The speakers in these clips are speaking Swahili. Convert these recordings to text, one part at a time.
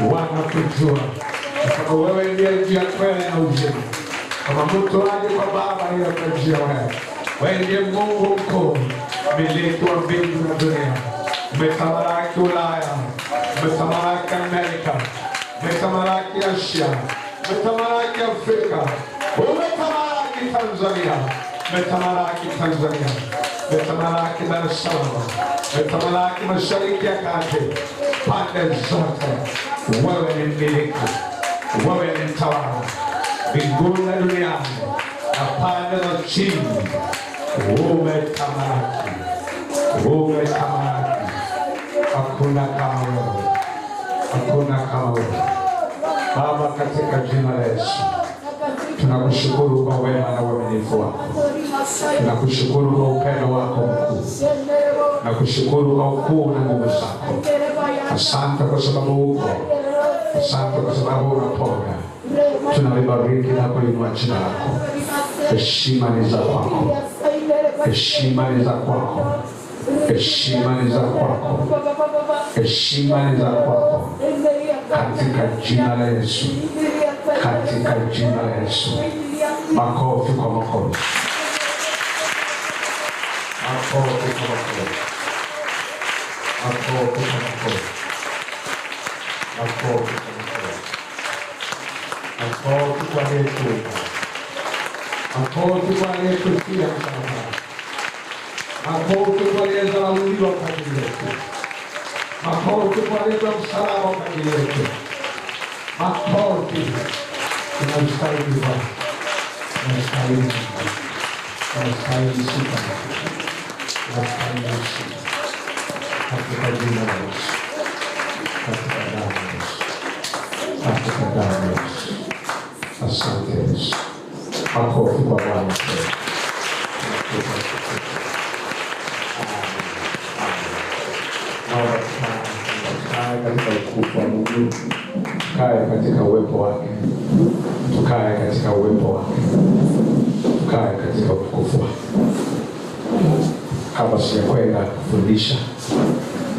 wanakujua. Kwa wewe ndiye njia, kweli na uzima. Kama mtu aje kwa Baba ila kwa njia wewe. Wewe ndiye Mungu mkuu, miliki wa mbingu na dunia. Umetamalaki Ulaya, umetamalaki Amerika, umetamalaki Asia, umetamalaki Afrika, umetamalaki Tanzania, umetamalaki Tanzania, umetamalaki Dar es Salaam, umetamalaki Mashariki ya Kati, pande zote. Wewe ni mmiliki, wewe ni mtawala mbinguni na duniani na pande za chini. Umetamalaki, umetamalaki. Hakuna kama wewe, hakuna kama wewe Baba. Katika jina la Yesu tunakushukuru kwa wema na uaminifu wako. Tunakushukuru kwa upendo wako mkuu. Tunakushukuru kwa ukuu na nguvu zako. Asante kwa sababu uko. Asante kwa sababu unaponya. Tunalibariki na kuinua jina lako. Heshima ni za kwako. Heshima ni za kwako. Heshima ni za kwako. Heshima ni za kwako. Katika jina la Yesu. Katika jina la Yesu. Makofi kwa makofi. Makofi kwa makofi. Makofi kwa makofi. Makofi kwa makofi. Makofi kwa Yesu. Makofi kwa Yesu pia msalaba. Makofi kwa Yesu aliyezaliwa kwa ajili yetu. Makofi kwa Yesu msalaba kwa ajili yetu. Makofi. Tunastahili Bwana. Tunastahili. Tunastahili sifa. Tunastahili sifa. Katika jina la Yesu. Katika damu ya Yesu. Katika damu ya Yesu. Asante Yesu. Makofi kwa Bwana. Katika ukuu wa Mungu, tukae katika uwepo wake, tukae katika uwepo wake, tukae katika utukufu wake. Kabla sijakwenda kufundisha,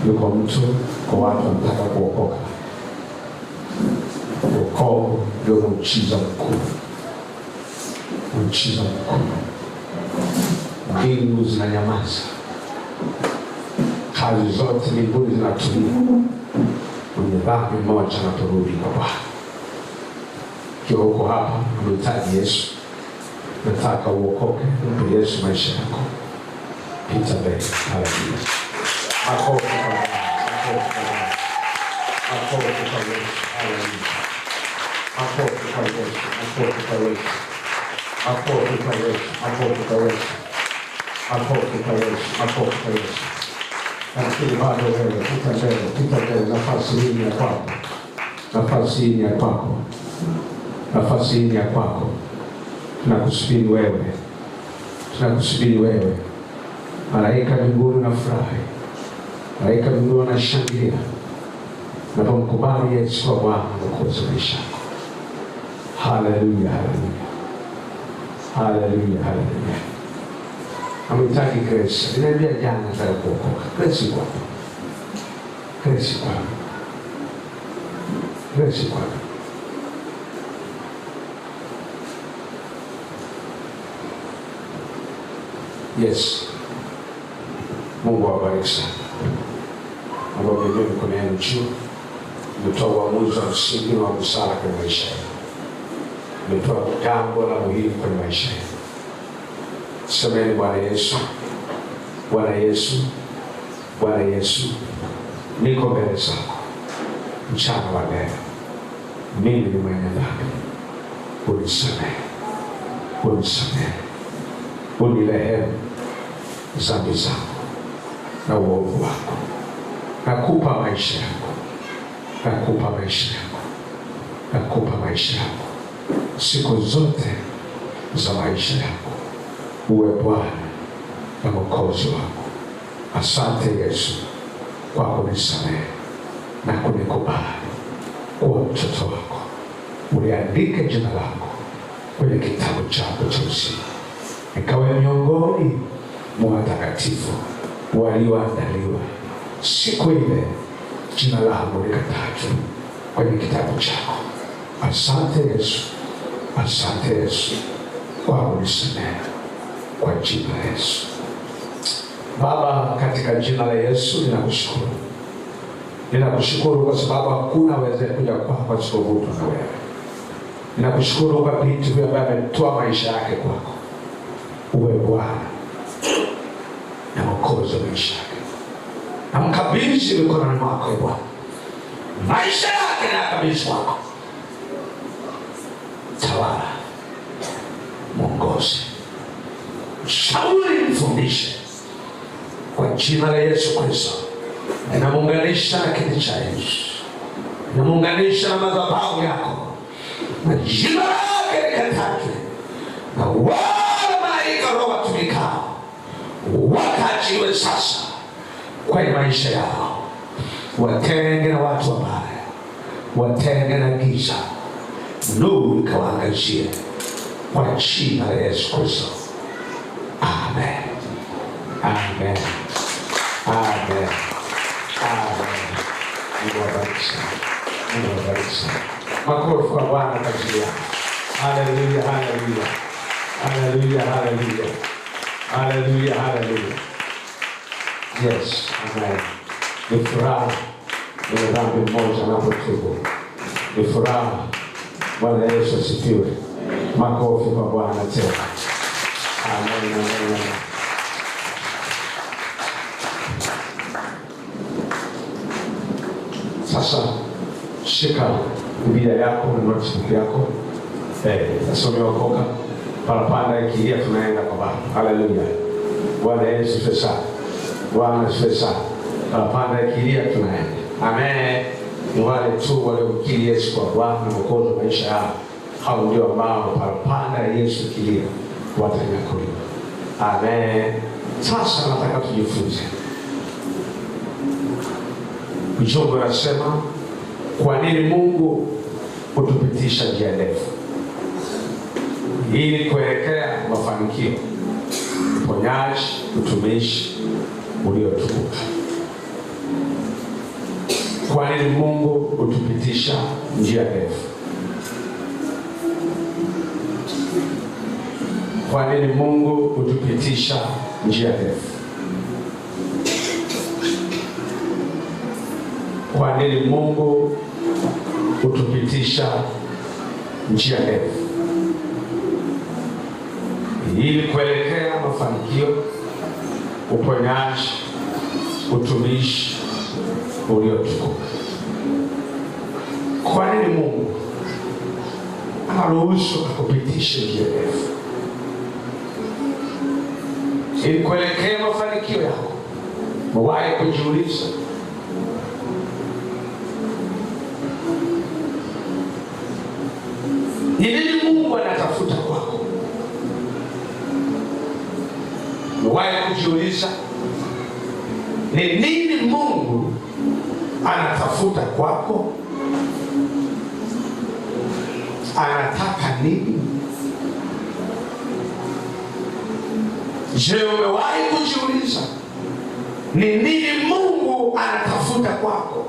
yuko mtu kwa watu wanataka kuokoka. Wokovu ndio muujiza mkuu, muujiza mkuu. Mbingu zinanyamaza, kazi zote mbinguni zinatulia. Mwenye dhambi mmoja anaporudi kwa Bwana. Kiwa uko hapa unahitaji Yesu, nataka uokoke, mpe Yesu maisha yako, pita mbele. Haleluya. Makofi kwa Bwana. Makofi kwa Yesu. Haleluya. Makofi kwa Yesu. Makofi kwa Yesu. Makofi kwa Yesu. Makofi kwa Yesu. Makofi kwa Yesu. Makofi kwa Yesu. Lakini bado wewe, pita mbele, nafasi hii ni ya kwako. Nafasi hii ni ya kwako. Nafasi hii ni ya kwako. Tunakusubiri wewe. Tunakusubiri wewe. Malaika mbinguni na furahi. Malaika mbinguni wanashangilia. Unapomkubali Yesu kwa Bwana na Mwokozi wa maisha yako. Haleluya, haleluya. Haleluya, haleluya. Amehitaji grace. Niliambia jana nataka kuokoka. Grace kwa. Grace kwa. Grace kwa. Yes. Mungu awabariki sana. Mungu amejua mikono yenu juu. Umetoa uamuzi wa msingi wa busara kwenye maisha yenu. Umetoa jambo la muhimu kwenye maisha yenu. Semeni Bwana Yesu. Bwana Yesu. Bwana Yesu. Niko mbele zako mchana wa leo. Mimi ni mwenye dhambi. Unisamehe. Unisamehe. Unirehemu dhambi zangu na uovu wako. Nakupa maisha yako. Nakupa maisha yako. Nakupa maisha yako. Siku zote za maisha yako uwe Bwana na Mwokozi wako. Asante Yesu kwa kunisamehe na kunikubali kuwa mtoto wako. Uliandike jina lako kwenye kitabu chako cha uzima, nikawe miongoni mwa watakatifu walioandaliwa siku ile jina langu likatajwa kwenye kitabu chako. Asante Yesu, asante Yesu kwa kunisamehe kwa jina la Yesu. Baba, katika jina la Yesu ninakushukuru. Ninakushukuru kwa sababu hakuna aweze kuja kwako asipovutwa na wewe. Ninakushukuru kwa vitu vile ambavyo ametoa maisha yake kwako. Uwe Bwana na Mwokozi wa maisha yake. Namkabidhi mikononi mwako Bwana. Maisha yake nakabidhi kwako. Tawala, mwongoze, mshauri, mfundishe kwa jina la Yesu Kristo. Ninamuunganisha na kiti cha Yesu, ninamuunganisha na madhabahu yako, na jina lake likatajwe, na wale malaika Roho watumikao wakaachiwe sasa kwenye maisha yao. Watenge na watu wabaya, watenge na giza, nuru ikawaangazie kwa jina la Yesu Kristo. Amen. Amen. Amen. Amen. Mungu awabariki sana. Mungu awabariki sana. Makofi kwa Bwana kwa ajili yako. Haleluya, haleluya. Haleluya, haleluya. Haleluya, haleluya. Yes, amen. Ni furaha mwenye dhambi mmoja anapotubu. Ni furaha. Bwana Yesu asifiwe. Makofi kwa Bwana tena. Amen, amen, amen. Sasa shika Biblia yako na notebook yako. Sasa umeokoka. Parapanda ikilia tunaenda kwa Baba. Haleluya. Bwana Yesu asifiwe sana. Bwana asifiwe sana. Parapanda ikilia tunaenda. Amen. Ni wale tu waliomkiri Yesu kwa Bwana na Mwokozi wa maisha yao. Hao ndio ambao parapanda Yesu ikilia watanyakuliwa. Amen. Sasa nataka tujifunze. Mchongo anasema kwa nini Mungu hutupitisha njia ndefu ili kuelekea mafanikio, uponyaji, utumishi uliotukuka. Kwa nini Mungu hutupitisha njia ndefu? Kwa nini Mungu hutupitisha njia ndefu? Kwa nini Mungu hutupitisha njia ndefu? Ili kuelekea mafanikio, uponyaji, utumishi uliotukuka. Kwa nini Mungu anaruhusu akupitishe njia ndefu? Ili kuelekea mafanikio yako. Mwawahi kujiuliza ni nini Mungu anatafuta kwako? Mwawahi kujiuliza ni nini Mungu anatafuta kwako? Anataka nini? Je, umewahi kujiuliza ni nini Mungu anatafuta kwako?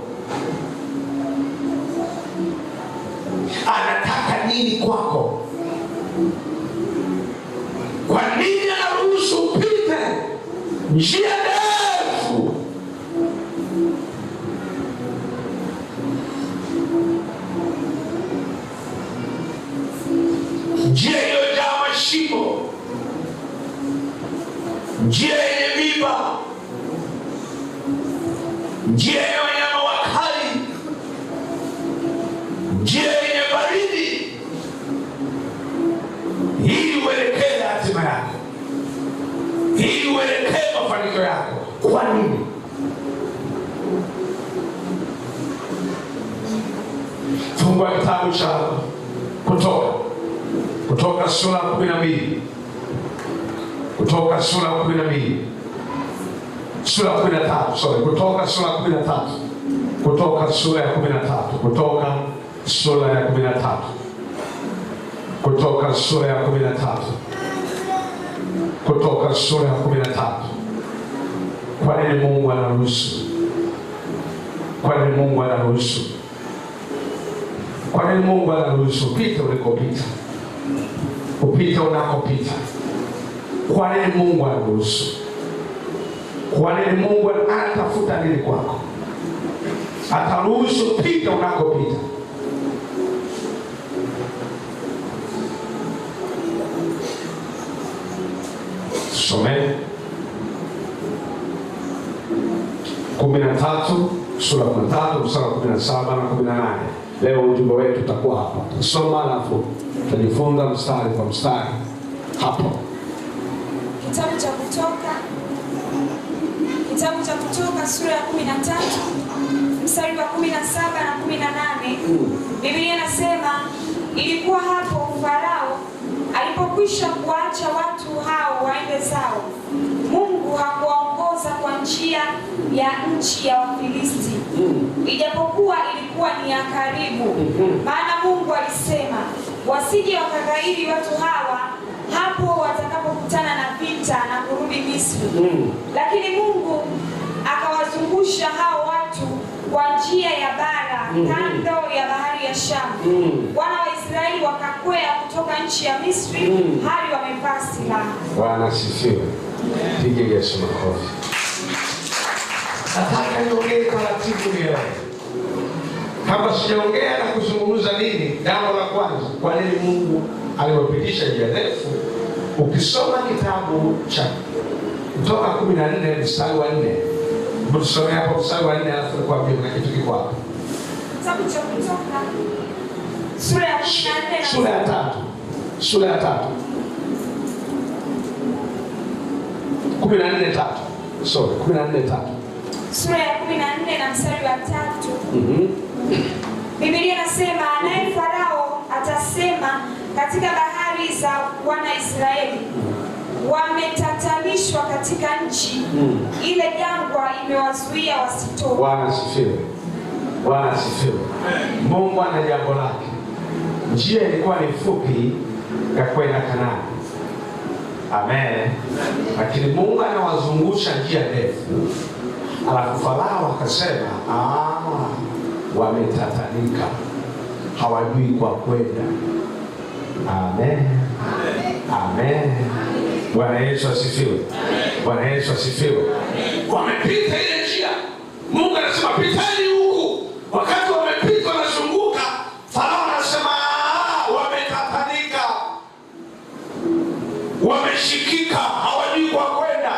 Anataka nini kwako? Kwa nini anaruhusu upite njia ndefu? Njia iliyojaa mashimo, njia yenye miba, njia yenye wanyama wakali, njia yenye baridi, ili uelekee hatima yako, ili uelekee mafanikio yako. Kwa nini? Fungua kitabu cha Kutoka sura 12. Kutoka sura 12. Sura 13, sorry. Kutoka sura 13. Kutoka sura ya 13. Kutoka sura ya 13. Kutoka sura ya 13. Kutoka sura ya 13. Kwa nini Mungu anaruhusu? Kwa nini Mungu anaruhusu Kwa nini Mungu anaruhusu upite ulikopita? Upite unakopita. Kwa nini Mungu anaruhusu? Kwa nini Mungu anatafuta nini kwako? Ataruhusu upite unakopita. Someni 13 sura 13 mstari 17 na 18. Leo ujumbe wetu utakuwa hapa. Tusoma alafu tujifunza mstari kwa mstari hapo. Kitabu cha Kutoka sura ya 13 mstari wa 17 na 18. Biblia inasema, ilikuwa hapo Farao alipokwisha kuacha watu hao waende zao, Mungu hakuwaongoza kwa njia ya nchi ya Wafilisti, ijapokuwa ilikuwa ni ya karibu. Maana Mungu alisema, wasije wakaghairi watu hawa hapo watakapokutana na vita na kurudi Misri. Lakini Mungu akawazungusha hao watu kwa njia ya bara kando ya bahari ya Shamu. Wana wa Israeli wakakwea kutoka nchi ya Misri hali wamevaa silaha. Bwana asifiwe. Pige Yesu makofi. Nataka niongee taratibu leo. Kama sijaongea na kuzungumza nini, jambo la kwanza, kwa nini Mungu aliwapitisha njia ndefu? Ukisoma kitabu cha Kutoka 14 mstari wa 4, tusome hapo mstari wa 4 alafu nikwambie kuna kitu kiko hapo. Kitabu cha Kutoka sura ya 14 sura ya 3. Sura ya 3. 14:3. Sorry, 14:3. Sura ya 14 na mstari wa 3. Biblia inasema, naye Farao atasema katika bahari za wana Israeli, wametatanishwa katika nchi ile, jangwa imewazuia wasitoke. Bwana asifiwe. Bwana asifiwe. Mungu ana jambo lake. Njia ilikuwa ni fupi ya kwenda Kanaani. Amen. Lakini Mungu anawazungusha njia ndefu. Alafu Farao akasema, wametatanika, hawajui kwa kwenda. Amen. Amen. Bwana Yesu asifiwe. Bwana Yesu asifiwe. Wamepita ile njia. Mungu anasema pitani huku. Wakati wamepita wanazunguka, Farao anasema wametatanika, wameshikika, hawajui kwa kwenda.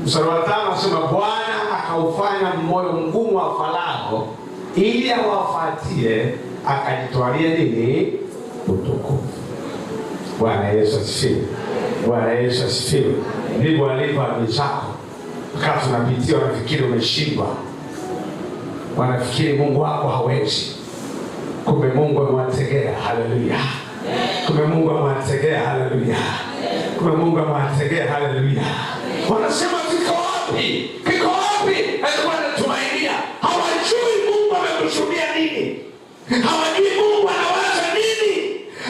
Mstari wa 5 anasema Bwana akaufanya moyo mgumu wa Farao ili awafuatie, akajitwalia nini? Utukufu. Bwana Yesu asifiwe. Bwana Yesu asifiwe. Ndivyo alivyo adui zako. Wakati unapitia wanafikiri umeshindwa, wanafikiri Mungu wako hawezi. Kumbe Mungu amewategea. Haleluya. Kumbe Mungu amewategea. Haleluya. Kumbe Mungu amewategea. Haleluya. Wanasema kiko wapi? Kiko wapi? Alikuwa anatumainia. Hawajui Mungu amekusudia nini. Hawajui Mungu anawaza nini.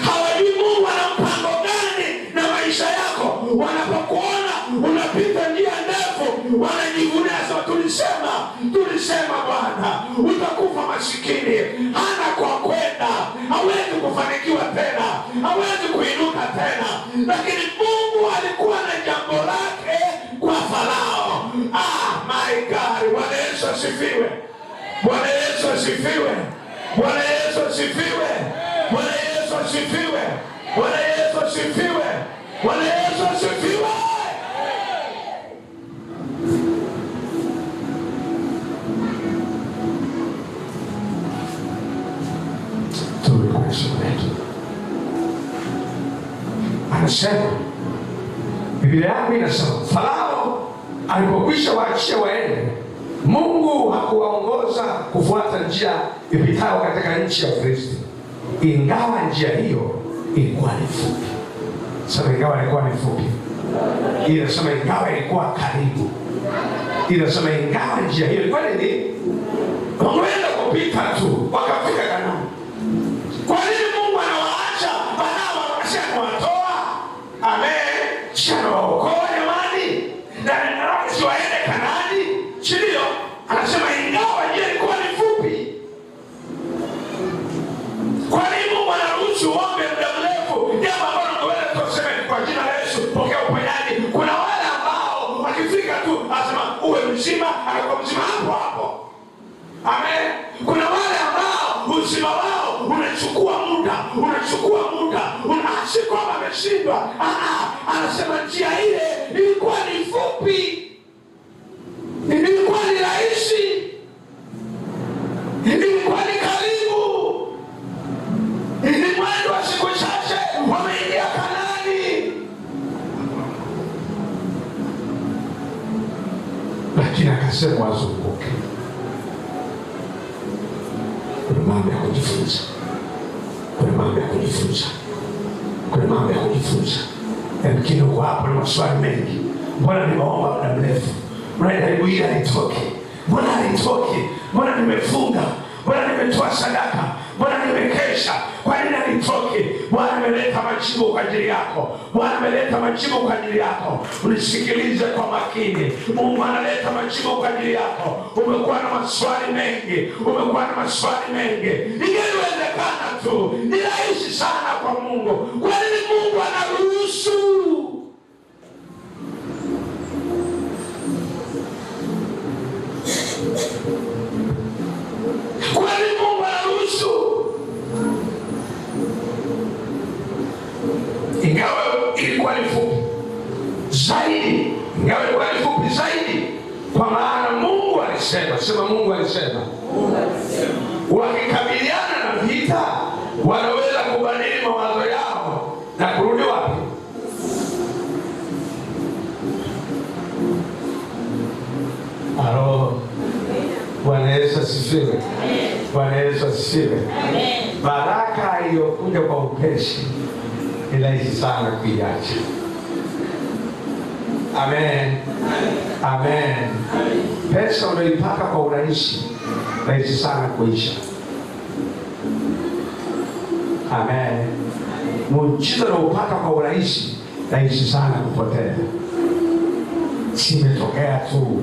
Hawajui Mungu ana mpango gani na maisha yako. Wanapokuona unapita njia ndefu, wanajivunia sawa, tulisema Bwana utakufa masikini, hana kwa kwenda, hawezi kufanikiwa tena, hawezi kuinuka tena. Lakini Mungu alikuwa na jambo lake kwa Farao. My God. Bwana Yesu asifiwe. Bwana Yesu asifiwe. Bwana Yesu asifiwe. Bwana Yesu asifiwe. Bwana Yesu asifiwe. Bwana Yesu asifiwe. Anasema, Biblia yangu inasema Farao alipokwisha waachia waende, Mungu hakuwaongoza kufuata njia ipitayo katika nchi ya Wafilisti, ingawa njia hiyo ilikuwa ni fupi. Sasa ingawa ilikuwa ni fupi, inasema ingawa ilikuwa karibu, inasema ingawa njia hiyo ilikuwa ni wangeweza kupita tu wakafika Kanaani. Kwa nini Mungu anawaacha Farao wakasha kuwatoa? Amen. Shana waokoa jamani. Na ndio si waende Kanaani. Ndio anasema ingawa njia ilikuwa ni fupi. haruhusu uombe muda mrefu, jambo ambalo ungeweza kusema kwa jina la Yesu pokea uponyaji. Kuna wale ambao wakifika tu asema uwe mzima, anakuwa mzima hapo hapo. Amen. Kuna wale ambao uzima wao unachukua muda, si kwamba ameshindwa. Anasema njia ile ilikuwa ni fupi, ilikuwa ni rahisi, ilikuwa ni karibu, ni mwendo wa siku chache wameingia Kanaani. Lakini akasema wazunguke. Kuna mambo ya kujifunza, kuna mambo ya kujifunza, kuna mambo ya kujifunza. Yamkini uko hapo na maswali mengi. Mbona nimeomba muda mrefu? Mbona jaribu hili halitoki? Mbona halitoki? Mbona nimefunga? Mbona nimetoa sadaka? Mbona nimekesha? Kwa nini halitoki? Bwana ameleta majibu kwa ajili yako. Bwana ameleta majibu kwa ajili yako. Unisikilize kwa makini. Mungu analeta majibu kwa ajili yako. Umekuwa na maswali mengi, Ingewezekana tu, ni rahisi sana kwa Mungu. Kwa nini Mungu anaruhusu? Kwa nini Mungu anaruhusu? Ingawa ilikuwa ni fupi zaidi, kwa maana Mungu alisema, Mungu alisema wakikabiliana na vita wanaweza kubadili mawazo yao na kurudi wapi? Halo. Bwana Yesu asifiwe. Bwana Yesu asifiwe. Baraka iliyokuja kwa upesi ni rahisi sana kuiacha. Amen. Pesa unaipata kwa urahisi, rahisi sana kuisha. Amen. Muujiza unaopata kwa urahisi, rahisi sana kupotea. Simetokea tu,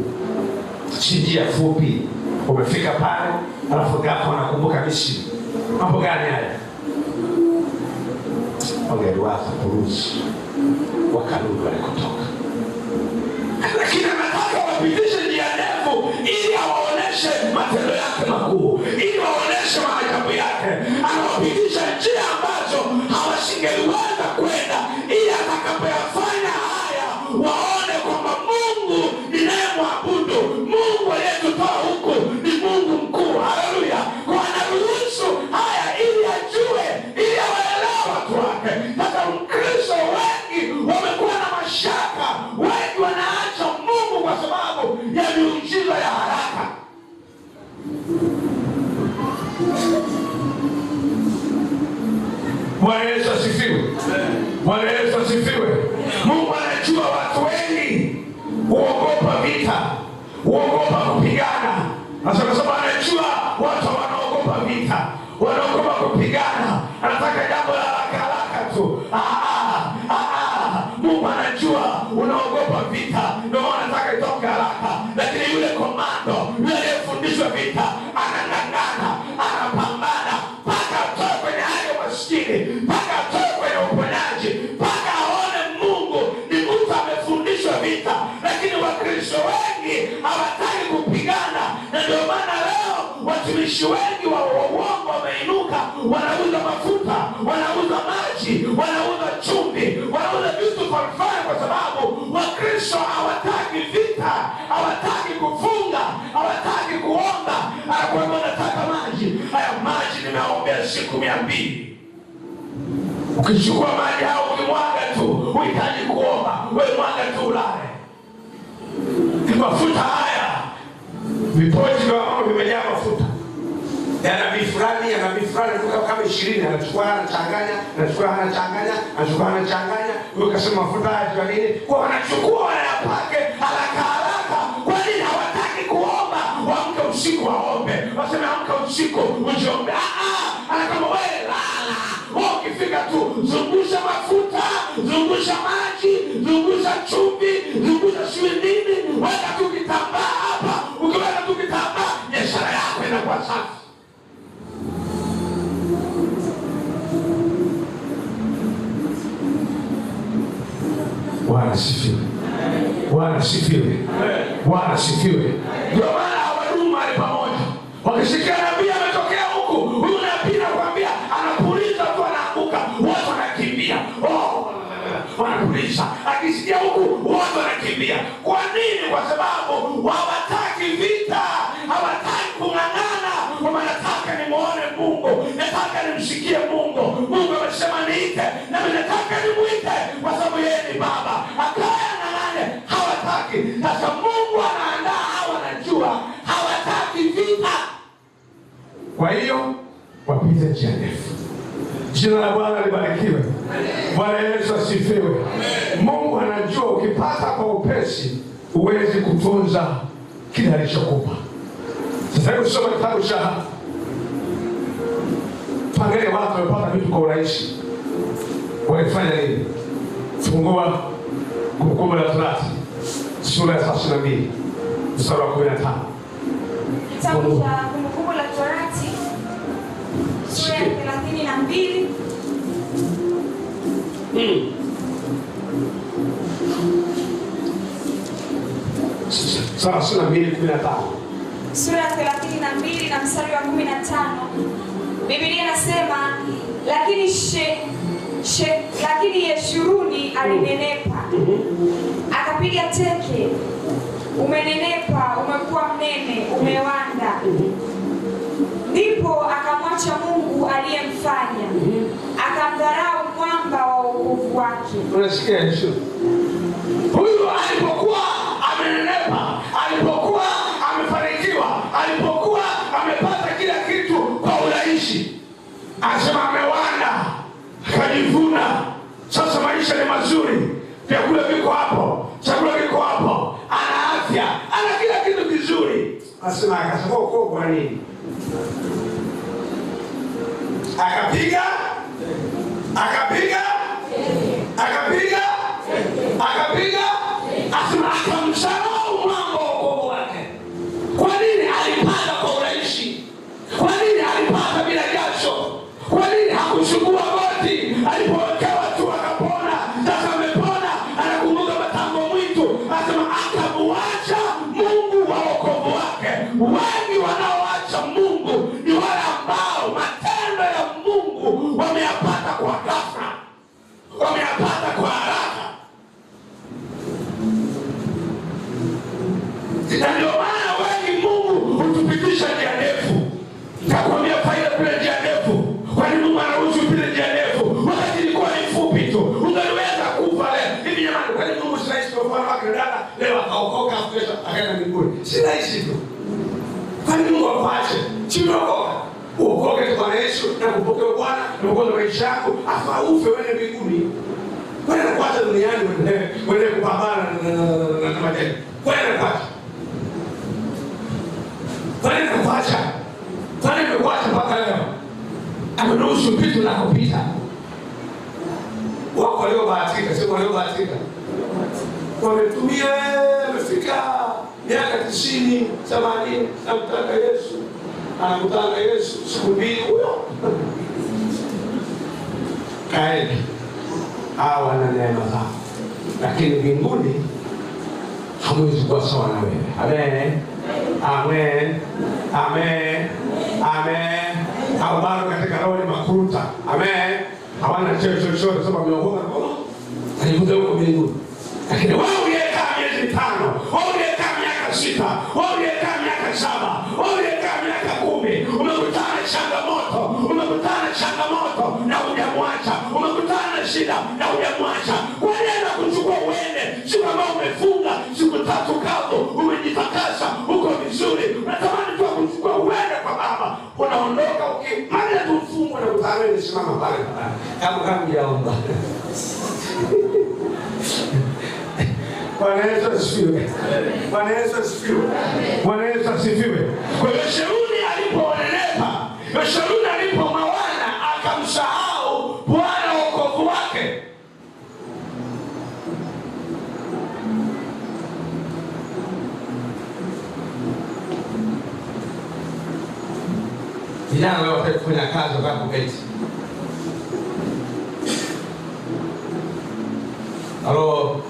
si njia fupi. Umefika pale, alafu ghafla unakumbuka Misri. Mambo gani haya? Wangeliwaza kuruhusu wakarudi walikotoka. Lakini anataka wapitishe njia ndefu ili awaoneshe matendo yake makuu, ili waoneshe maajabu yake. Anawapitisha njia ambazo hawasingeliweza kwenda, ili atakapoyafanya haya waone kwamba Mungu ninayemwabudu, Mungu aliyetutoa huku ni Mungu mkuu. Haleluya. Kwa anaruhusu haya ili ajue, ili awaelewe watu wake. Sasa Mkristo wengi wamekuwa na mashaka, wengi wanaacha Mungu kwa sababu ya miujiza ya haraka. Bwana Yesu asifiwe. Bwana Yesu asifiwe. Mungu anajua watu wengi huogopa vita, huogopa kupigana. Nasema anajua watu wanaogopa vita, wanaogopa kupigana. Anataka jambo la haraka tu. Mungu anajua unaogopa vita, ndio anataka itoke haraka. Lakini yule komando, yule aliyefundishwa vita, anang'ang'ana, anapambana mpaka atoe kwenye hali ya maskini, mpaka atoe kwenye uponyaji, mpaka aone Mungu ni mtu amefundishwa vita. Lakini Wakristo wengi hawataki kupigana, na ndio maana leo watumishi wengi wa uongo wameinuka, wanauza mafuta, wanauza maji, wanauza chumvi, wanauza vitu falsafa, kwa sababu Wakristo hawataki vita, hawataki kufunga, hawataki kuomba. Anakuambia nataka maji. Haya maji nimeombea siku 200. Ukichukua maji hao ukimwaga tu, uhitaji kuomba, wewe mwaga tu ulale. Mafuta haya, vipochi vya mama vimejaa mafuta. Yana bifurani kama 20, anachanganya, ukasema mafuta haya kwa nini? Kwa wanachukua wanayapake haraka. Kwa nini hawataki kuomba? Waamke usiku waombe. Waseme amka usiku ujiombe. Anakama wewe lala. Ukifika tu zungusha mafuta, zungusha maji, zungusha chumvi, zungusha nini, weka tu kitambaa hapa. Ukiweka tu kitambaa, biashara yako inakuwa safi. Bwana sifiwe. Bwana sifiwe. Bwana sifiwe. Ndio maana hawadumu mahali pamoja. Wakisikia nabii ametokea huku, huyu nabii anakuambia anapuliza tu anaanguka, watu wanakimbia. Wanapuliza. Akisikia huku, watu wanakimbia. Kwa nini? Kwa sababu hawataki vita, hawataki kung'ang'ana. Wanataka nimuone Mungu, nataka nimsikie Mungu. Mungu amesema niite, na mimi nataka nimuite kwa sababu yeye ni Baba. Akaya ng'ang'ane, hawataki. Sasa Mungu anaandaa hawa, anajua hawataki vita. Kwa hiyo wapite njia ndefu. Jina la Bwana libarikiwe. Bwana Yesu asifiwe. Mungu anajua ukipata kwa upesi uwezi kutunza kile alichokupa. Sasa hebu soma kitabu cha Pangeni. Watu wamepata vitu kwa urahisi, walifanya nini? Fungua Kumbukumbu la Torati sura ya 32 mstari wa 15. Kitabu cha Kumbukumbu la Torati sura ya 32 sura ya 32 na mstari wa 15. Biblia inasema, lakini Yeshuruni alinenepa, akapiga teke, umenenepa, umekuwa mnene, umewanda. Ndipo akamwacha Mungu aliyemfanya, akamdharau mwamba wa wokovu wake. Unasikia hicho? Huyu alipokuwa amenenepa, alipokuwa amefanikiwa, alipokuwa amepata kila kitu kwa urahisi, anasema amewanda, akajivuna. Sasa maisha ni mazuri, vyakula viko hapo, chakula kiko hapo, ana afya, ana kila kitu kizuri. Anasema akasema uko kwa nini? Akapiga asema akamsahau mwamba wa wokovu wake. Kwa nini? Alipata kwa urahisi. Kwa nini? Alipata bila jasho. Kwa nini? Hakuchukua goti, alipowekewa tu akapona. Sasa amepona, anakumbuka matango mwitu, asema akamuacha Mungu wa wokovu wake. Wengi wanaoacha Mungu ni wale ambao matendo ya Mungu wameyapata kwa ghafla, wameyapata kwa haraka. Na ndio maana wengi Mungu hutupitisha njia ndefu. Nakwambia faida kule njia ndefu. Kwa nini Mungu anaruhusu kule njia ndefu? Wakati ilikuwa ni fupi tu, ungeweza kufa leo. Hivi jamani, kwa nini Mungu sinaisi kwa mfano wake dada leo akaokoka kesho akaenda mbinguni? Sinaisi tu. Kwa nini Mungu apache? Chinokoka. Uokoke kwa Yesu na kupokea Bwana na kuongoza maisha yako, afa ufe wewe mbinguni. Kwa nini anakuacha duniani wewe kupambana na majeni? Kwa nini anakuacha? Kwa nini anakuacha? Kwa nini anakuacha mpaka leo? Amenusu vitu na kupita. Wako waliobahatika, sio waliobahatika. Wametumia, wamefika miaka 90, 80 na kutaka Yesu. Anakutana Yesu siku mbili huyo. Kaeni. Hawa na neema zao. Lakini mbinguni hamwezi kuwa sawa na wewe. Amen. Amen. Amen. Amen. Ambao katika roho ni makuruta. Amen. Hawana chochote sababu wameokoka kwa alikuja huko mbinguni. Lakini wao uliyekaa miezi 5, wao uliyekaa miaka 6, wao uliyekaa miaka 7, wao uliyekaa miaka 10, umekutana na changamoto na hujamwacha, umekutana na shida na hujamwacha. Kwa nini anakuchukua uende? Siku ambayo umefunga siku 3 kavu, umejitakasa, uko vizuri, unatamani tu kuchukua uende kwa Baba. Unaondoka ukimaliza tu mfungo na kutana simama pale kama hujaomba. Bwana Yesu asifiwe. Bwana Yesu asifiwe. Bwana Yesu asifiwe. Kwa hiyo Yeshuruni aliponenepa, Yeshuruni alipomawana, akamsahau Bwana wokovu wake. Vijana leo wataka kufanya kazi wakati kuketi. Halo.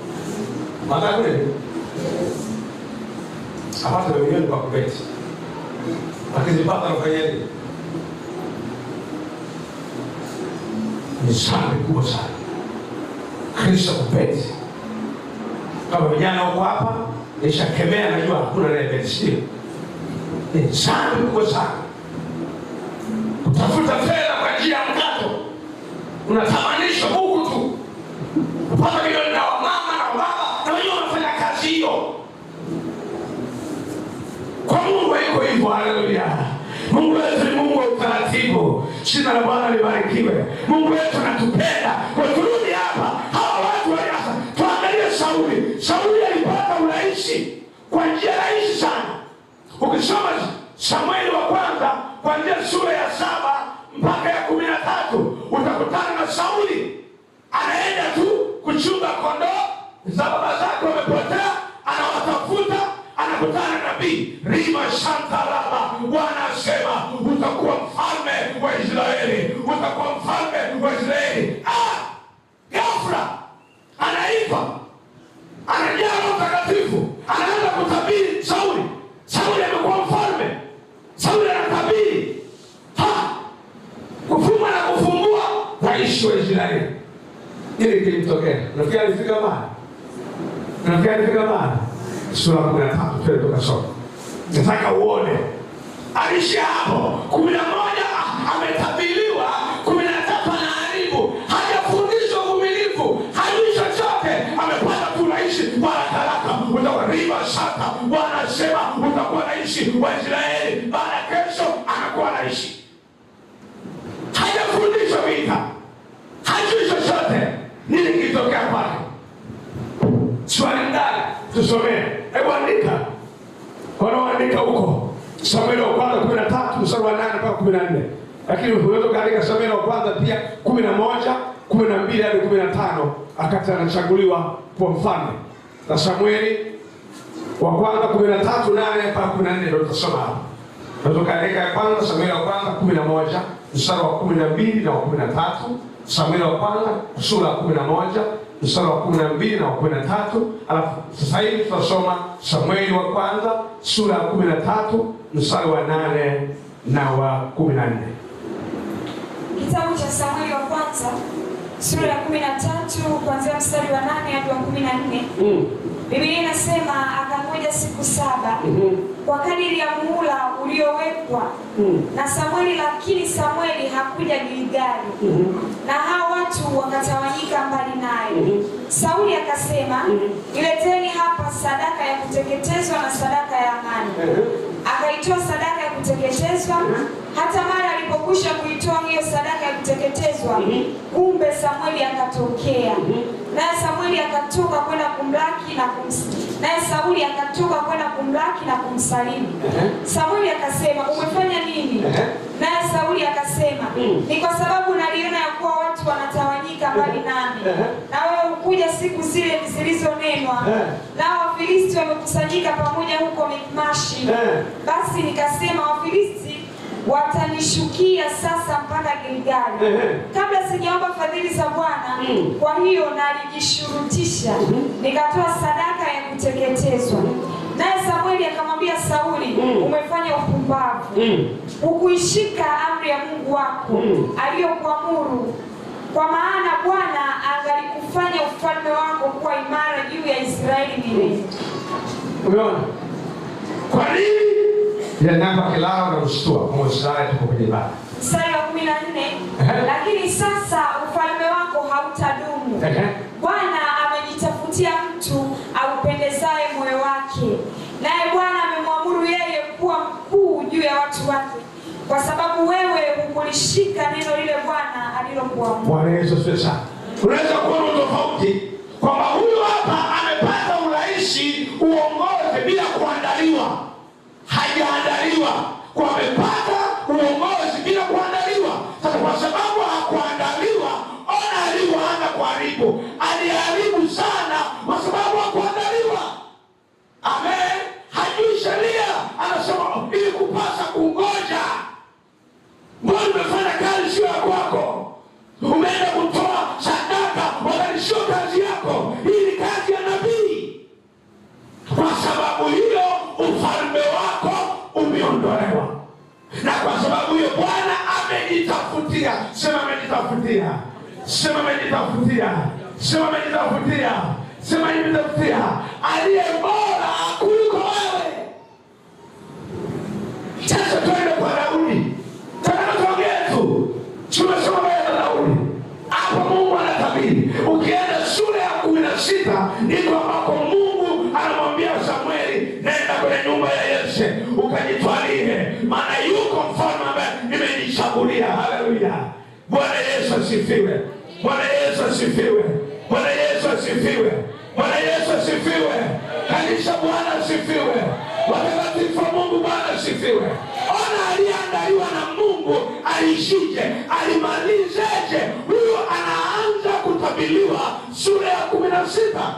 Mathayo nini? Apata milioni kwa kubeti. Akizipata anafanya nini? Ni dhambi kubwa sana. Kristo kubeti. Kama vijana wako hapa, nishakemea, najua hakuna anayebeti, sio? Ni dhambi kubwa sana. Utafuta fedha kwa njia ya mkato. Unatamanisha Mungu tu. Upata milioni na mama na baba, na wenyewe wanafanya kazi hiyo. Kwa Mungu haiko hivyo. Haleluya. Mungu wetu ni Mungu wa utaratibu. Jina la Bwana libarikiwe. Mungu wetu anatupenda. Kwa turudi hapa, hawa watu walianza. Tuangalie Sauli. Sauli alipata urahisi kwa njia rahisi sana. Ukisoma Samueli wa kwanza kuanzia sura ya 7 mpaka ya 13 utakutana na Sauli anaenda tu kuchunga kondoo za baba zake wamepotea, anawatafuta, anakutana na nabii Rima Shantaraba. Bwana asema utakuwa mfalme wa Israeli, utakuwa mfalme wa Israeli. Ghafla anaiva, anajaa utakatifu, anaanza kutabiri. Sauli amekuwa mfalme. Sauli anatabiri kufuma na kufungua rais wa Israeli. Ili kilimtokea. Nafikiri alifika mahali. Sura 13 twende tukasoma. Nataka uone. Alishia hapo. 11 ametabiriwa, 13 anaharibu. Hajafundishwa uvumilivu. Hajui chochote. Amepata tu rais wa haraka. Utakuwa Rima Shata. Bwana anasema utakuwa rais wa Israeli. Baada kesho anakuwa rais. Hajafundishwa vita. Hajui chochote. Nini kilitokea pale? Swali ndani. Tusomee. Hebu andika. Wanaoandika huko. Samueli wa kwanza 13 mstari wa 8 mpaka 14. Lakini unaweza kuandika Samueli wa kwanza pia 11, 12 hadi 15 akati anachaguliwa kwa mfalme. Na Samueli wa kwanza 13 8 mpaka 14 ndio tutasoma hapa. Unaweza kuandika ya kwanza Samueli wa kwanza 11 mstari wa 12 na wa 13. Samueli wa kwanza sura 11 mstari wa 12 na wa 13. Alafu sasa hivi tutasoma Samueli wa kwanza sura ya 13 mstari wa 8 na wa 14. Kitabu cha Samueli wa kwanza sura ya 13 kuanzia mstari wa 8 hadi wa 14. Biblia inasema akangoja siku 7 kwa kadiri ya muhula uliowekwa na Samueli, lakini Samueli hakuja Gilgali. Na hao watu wakatawanyika mbali naye. Sauli akasema, nileteni hapa sadaka ya kuteketezwa na sadaka ya amani. Akaitoa sadaka ya kuteketezwa. Hata mara alipokwisha kuitoa hiyo sadaka ya kuteketezwa, kumbe Samueli akatokea. Naye Samueli akatoka kwenda kumlaki na naye Sauli akatoka kwenda kumlaki na kumsalimu. Samueli akasema, umefanya nini? Naye Sauli akasema, ni kwa sababu naliona ya kuwa watu wanatawanyika mbali nami, na wewe ukuja siku zile zilizonenwa, nao Wafilisti wamekusanyika pamoja huko Mikmashi. Basi nikasema, Wafilisti watanishukia sasa mpaka Gilgali, kabla sijaomba fadhili za Bwana. Kwa hiyo nalijishurutisha, nikatoa sadaka ya kuteketezwa. Naye Samueli akamwambia Sauli, umefanya upumbavu, hukuishika amri ya Mungu wako aliyokuamuru, kwa maana Bwana angalikufanya ufalme wako kuwa imara juu ya Israeli milele. Umeona? Kwa nini? Namba kilao na ustua kwa Israeli tuko kwenye ibada. Mstari wa 14. Lakini sasa ufalme wako hautadumu. Bwana amejitafutia mtu aupendezaye moyo wake, naye Bwana amemwamuru yeye kuwa mkuu juu ya watu wake, kwa sababu wewe hukulishika neno lile Bwana alilokuamuru. Bwana Yesu asifiwe sana. Unaweza kuona tofauti kwamba huyu hapa amepata urahisi uongoze bila kuandaliwa. Hajaandaliwa. Kwa amepata uongozi bila kuandaliwa. Sasa kwa sababu hakuandaliwa, ona alivyoanza kuharibu. Aliharibu sana kwa sababu hakuandaliwa. Amen. Hajui sheria. Anasema ili kupasa kungoja. Mbona umefanya kazi sio ya kwako? Umeenda kutoa sadaka wakati sio kazi yako. amejitafutia. Sema amejitafutia. Sema amejitafutia. Sema amejitafutia. Sema amejitafutia aliye bora kuliko wewe. Sasa twende kwa Daudi. Tena tuongee tu. Tumesoma kwa Daudi. Hapo Mungu anatabiri. Ukienda sura ya 16 ndiko ambako Mungu anamwambia Samueli, nenda kwenye nyumba ya Yese ukajitwalie, maana yuko mfalme ambaye nimejichagulia. Haleluya. Bwana Yesu asifiwe. Bwana Yesu asifiwe. Bwana Yesu asifiwe. Bwana Yesu asifiwe. Kanisa Bwana asifiwe. Watakatifu wa Mungu Bwana asifiwe. Ona aliandaliwa na Mungu alishije, alimalizeje. Huyo anaanza kutabiriwa sura ya 16.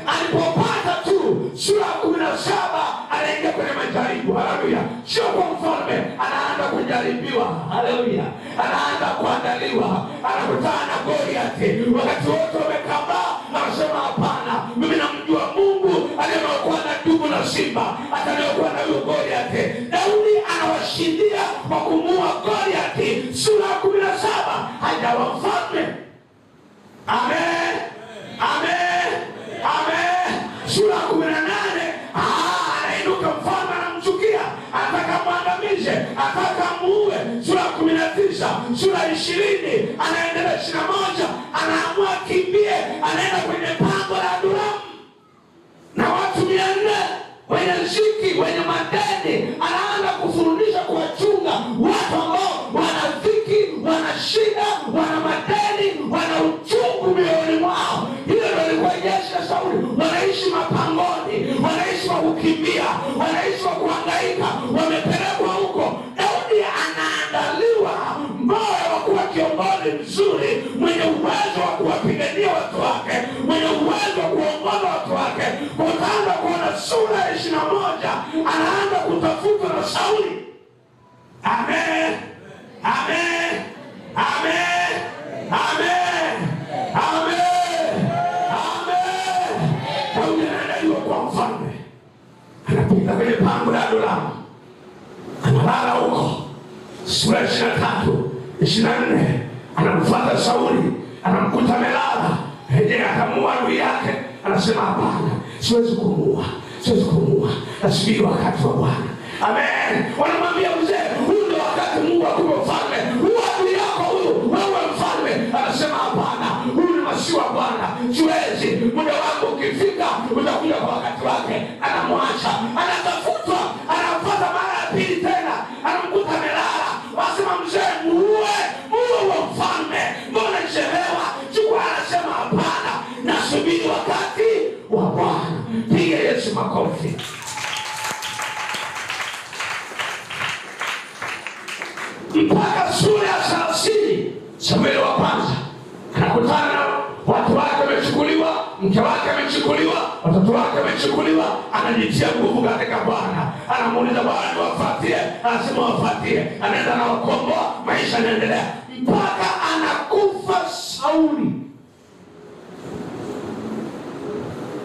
Alipopata tu sura ya 17 anaingia kwenye majaribu. Haleluya. Sio kwa mfalme, anaanza kujaribiwa. Haleluya. Anaanza kuandaliwa. Anakutana na Goliathi. Wakati wote wamekabaa, anasema hapana, mimi namjua Mungu aliyeokoa na dubu na simba, ataniokoa na huyo Goliathi. Daudi anawashindia kwa kumuua Goliathi. Sura ya 17 hajawa mfalme. Amen. Amen. Amen. Sura 18 anainuka mfalme, anamchukia, anataka mwangamize, anataka muue. Sura 19, sura 20, anaendelea 21, anaamua kimbie, anaenda kwenye pango la Adulamu na watu 400 wenye ziki, wenye madeni. Anaanza kufundisha kuwachunga watu ambao wana dhiki, wana shida, wana madeni, wana uchungu mioyoni mwao. Hilo ndio lilikuwa jeshi la Sauli. Wanaishi mapangoni, wanaishi kwa kukimbia, wanaishi kwa kuhangaika, wamepelekwa huko. Daudi anaandaliwa moyo wa kuwa kiongozi mzuri, mwenye uwezo wa kuwapigania watu wake, mwenye uwezo wa kuongoza watu wake. Utaanza kuona sura ya 21 anaanza kutafutwa na Sauli. Amen. Amen. Amen. Amen. Amen. Amen. Daudi anaandaliwa kwa mfalme. Anapita kwenye pango la Adulamu. Analala huko. Sura 23, 24 anamfuata Sauli, anamkuta amelala. Yeye akamua adui yake. Anasema hapana, siwezi kumuua. Siwezi kumuua. Nasubiri wakati wa Bwana. Amen. Wanamwambia mzee, huu ndio wakati Mungu akupe mfalme. Huyu adui yako huyu, wewe mfalme. Anasema hapana, huyu ni masihi wa Bwana. Siwezi. Muda wangu ukifika, utakuja kwa wakati wake. Anamwacha. Anatafutwa. Anafuata mara ya pili tena. Anamkuta amelala. Wasema mzee, muue. Muue wa mfalme. Mbona chelewa? Chukua. Anasema hapana, nasubiri wakati wa Bwana. Piga Yesu makofi. Mpaka sura ya 30 Samueli wa kwanza anakutana na watu wake wamechukuliwa, mke wake amechukuliwa, watoto wake wamechukuliwa. Anajitia nguvu katika Bwana. Anamuuliza Bwana wafuatie, anasema wafuatie. Anaenda na wakomboa, maisha yanaendelea mpaka anakufa Sauli.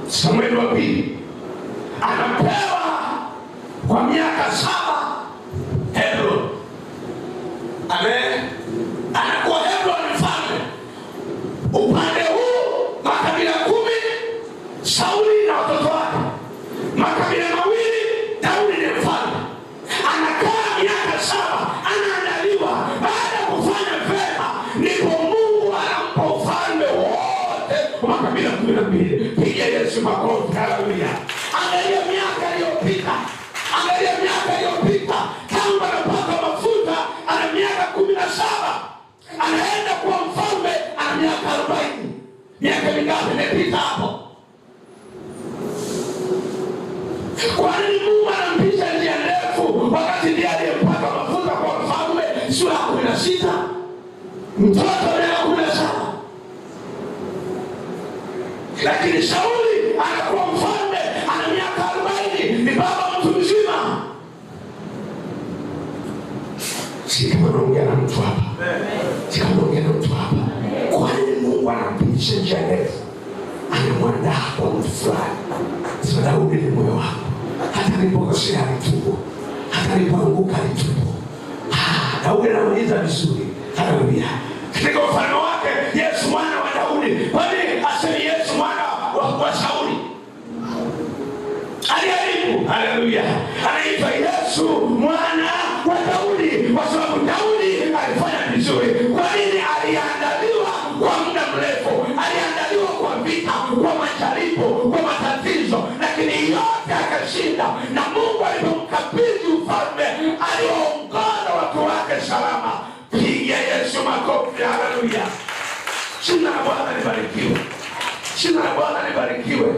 Samueli wa pili anapewa kwa miaka 7 Hebron. Amen. Anakuwa Hebron mfalme. Upande huu makabila 10 Sauli na watoto wake. Makabila 2 Daudi ni mfalme. Anakaa miaka 7, anaandaliwa. Baada ya kufanya vema, ndipo Mungu anampa ufalme wote kwa makabila 12. Piga Yesu makofi. Haleluya. Angalia miaka iliyopita. Angalia miaka iliyopita. Tangu anapata mafuta ana miaka 17. Anaenda kuwa mfalme ana miaka 40. Miaka mingapi imepita hapo? Kwa nini Mungu anampisha njia ndefu wakati ndiye aliyempaka mafuta kwa mfalme? Sura 16. Mtoto miaka 17. Lakini Sauli anakuwa mfalme ana miaka 40. Ni baba mtu mzima. Sikama naongea na mtu hapa. Sikama naongea na mtu hapa. Kwa nini Mungu anampisha njia ndefu? Anamwandaa kwa mtu fulani. Sasa Daudi ni moyo wako. Hata alipokosea alitubu. Hata alipoanguka alitubu. Daudi anauliza vizuri. Haleluya. Katika ufalme wake Yesu mwana wa Daudi. Kwa nini asema Yesu mwana wa Sauli? Aliyaribu. Haleluya. Anaitwa Yesu mwana wa Daudi kwa sababu Daudi alifanya vizuri. Kwa nini? Aliandaliwa kwa muda mrefu. Aliandaliwa kwa vita, kwa majaribu, kwa matatizo, lakini yote akashinda. Na Mungu alipomkabidhi ufalme, aliwaongoza watu wake salama. Piga Yesu makofi. Haleluya. Jina la Bwana libarikiwe. Jina la Bwana libarikiwe.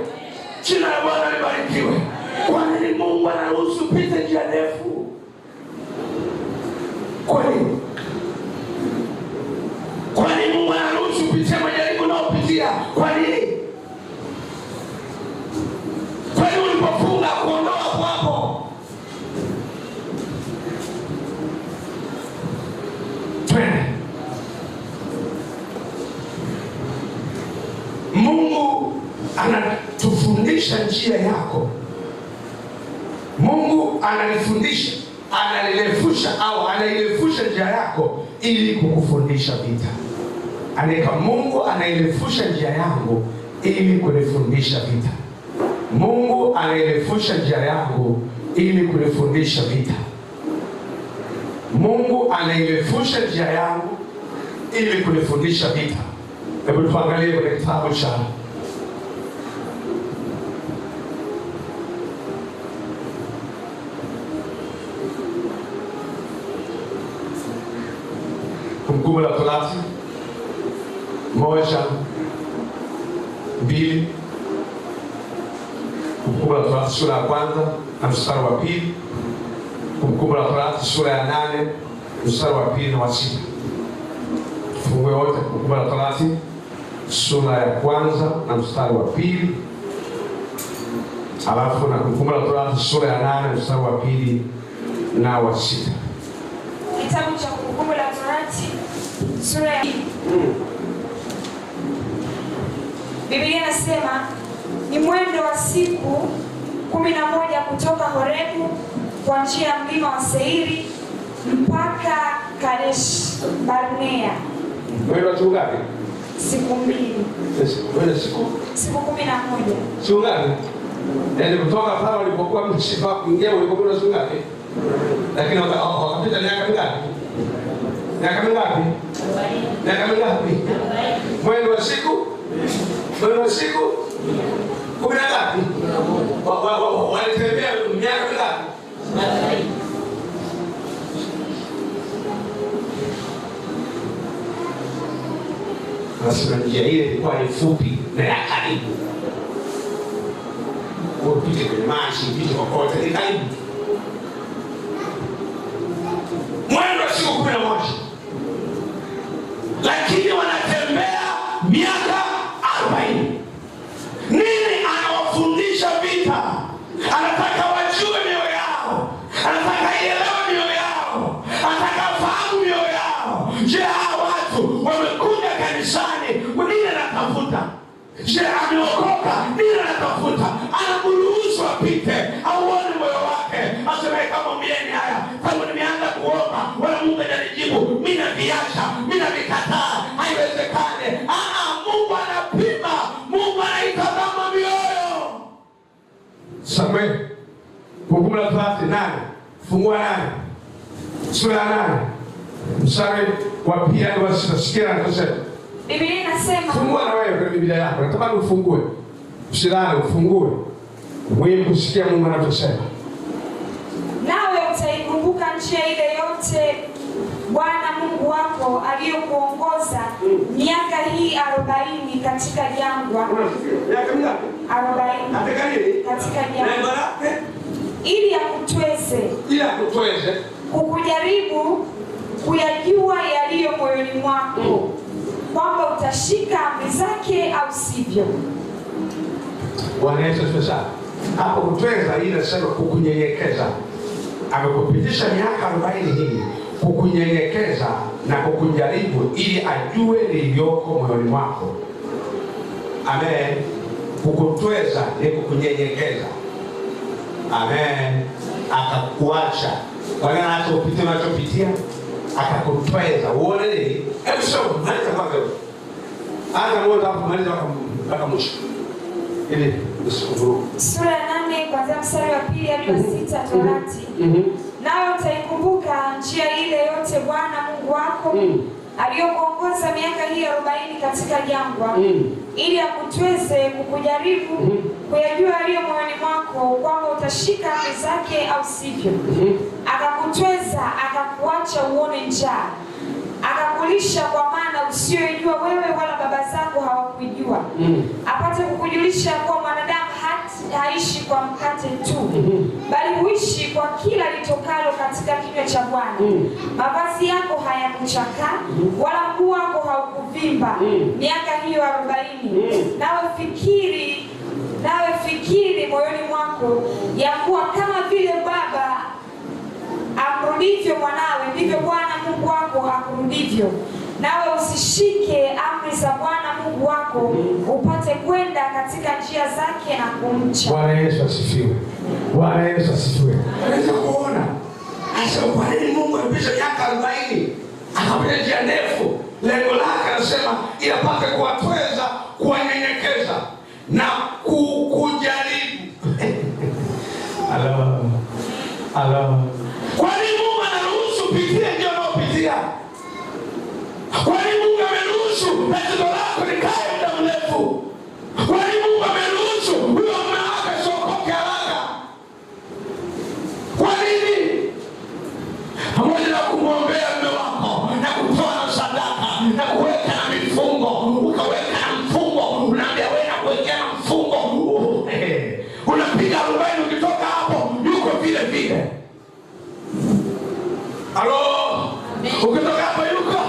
Jina la Bwana libarikiwe. Kwa nini Mungu anaruhusu pite njia ndefu? Kwa nini? Kwa nini Mungu anaruhusu pite majaribu unayopitia? Kwa nini? Kwa nini ulipofunga kuondoa hapo? Twende. Mungu anatufundisha njia yako. Mungu ananifundisha, analirefusha au anairefusha njia yako ili kukufundisha vita. Andika, Mungu anairefusha njia yangu ili kunifundisha vita. Mungu anairefusha njia yangu ili kunifundisha vita. Mungu anairefusha njia yangu ili kunifundisha vita. Hebu tuangalie kwenye kitabu cha Kumbukumbu la Torati 1:2. Kumbukumbu la Torati sura ya 1 na mstari wa 2. Kumbukumbu la Torati sura ya 8 mstari wa 2 na wa 6. Tufungue wote Kumbukumbu la Torati sura ya 1 na mstari wa 2. Alafu na Kumbukumbu la Torati sura ya 8 mstari wa 2 na wa 6. Kitabu cha Kumbukumbu la Torati sura ya 2. Biblia inasema ni mwendo wa siku 11 kutoka Horebu kwa njia ya mlima wa Seiri mpaka Kadesh Barnea. Mwendo wa siku ngapi? Siku 2. Mwendo siku 11. Siku ngapi? Yaani kutoka pale walipokuwa mshipa kuingia walipokuwa siku ngapi? Lakini wakapita miaka mingapi? Miaka mingapi? Miaka mingapi? Mwendo wa siku? Mwendo wa siku 10 ngapi? Walitembea miaka mingapi? Nasema njia ile ilikuwa ni fupi na ya karibu. Upite kwenye maji, upite kokote, ni karibu. Mwendo wa siku 11. Lakini wanatembea miaka 40. Nini anawafundisha vita? Anataka wajue mioyo yao. Anataka ielewe mioyo yao. Anataka fahamu mioyo yao. Je, hawa watu wamekuja kanisani, nini anatafuta? Je, ameokoka, nini anatafuta? Anaburuhusu apite, auone moyo wake. Aseme kama mieni haya, kama nimeanza kuomba, wala Mungu hajanijibu, mimi naviacha, mimi navikataa, haiwezekane. Mungu anapima, Mungu anaitazama mioyo. Samuel, Kumbukumbu la Torati 8, fungua 8. Sura ya 8. Mstari wa 2 hadi wa 6. Sikia anasema. Biblia inasema, fungua na wewe kwenye Biblia yako. Natamani ufungue. Usilale, ufungue. Wewe kusikia Mungu anachosema. Nawe utaikumbuka njia ile yote Bwana Mungu wako aliyokuongoza miaka hii 40 katika jangwa. Miaka mingapi? 40. Katika nini? Katika jangwa. Ili akutweze. Ili akutweze. Kukujaribu kuyajua yaliyo moyoni mwako. Kwamba utashika amri zake au sivyo. Bwana Yesu asifiwe. Hapo kutweza ile inasema kukunyenyekeza. Amekupitisha miaka 40 hii kukunyenyekeza na kukujaribu ili ajue lililoko moyoni mwako. Amen. Kukutweza ni kukunyenyekeza. Amen. Akakuacha. Wala hata upite unachopitia, akakutweza. Uone nini? Hebu soma, maliza kwanza. Anza mwanzo hapo, maliza mpaka mwisho. Ili usikuvuru. Sura ya 8 kuanzia mstari wa 2 hadi wa 6 Torati. Nawe utaikumbuka njia ile yote Bwana Mungu wako aliyokuongoza miaka hii 40 katika jangwa, ili akutweze kukujaribu, kuyajua yaliyo moyoni mwako, kwamba utashika amri zake au sivyo. Akakutweza, akakuacha uone njaa, akakulisha kwa mana usiyojua wewe wala baba zako hawakuijua, apate kukujulisha kuwa mwanadamu haishi kwa mkate tu, bali huishi kwa kila litokalo katika kinywa cha Bwana. Mavazi yako hayakuchakaa, wala mguu wako haukuvimba miaka hiyo 40. Nawe fikiri moyoni mwako ya kuwa kama vile baba amrudivyo mwanawe, ndivyo Bwana Mungu wako akurudivyo. Nawe usishike amri za Bwana Mungu wako, upate kwenda katika njia zake na kumcha. Bwana Yesu asifiwe. Bwana Yesu asifiwe. Unaweza kuona asa kwa nini Mungu amepisha miaka 40 akapitia njia ndefu. Lengo lake anasema inapata kuwatweza, kuwanyenyekeza na kujaribu. Alo. Kwa nini Mungu anaruhusu pitie ndio unaopitia? Kwa nini Mungu ameruhusu tatizo lako likae muda mrefu? Kwa nini Mungu ameruhusu huyo mume wako asiokoke haraka? Kwa nini? Pamoja na kumwombea mume wako na kutoa na sadaka na kuweka na mifungo, ukaweka na mfungo, unaambia wewe na kuwekea na mfungo, unapiga 40 ukitoka hapo yuko vile vile. Halo? Ukitoka hapo yuko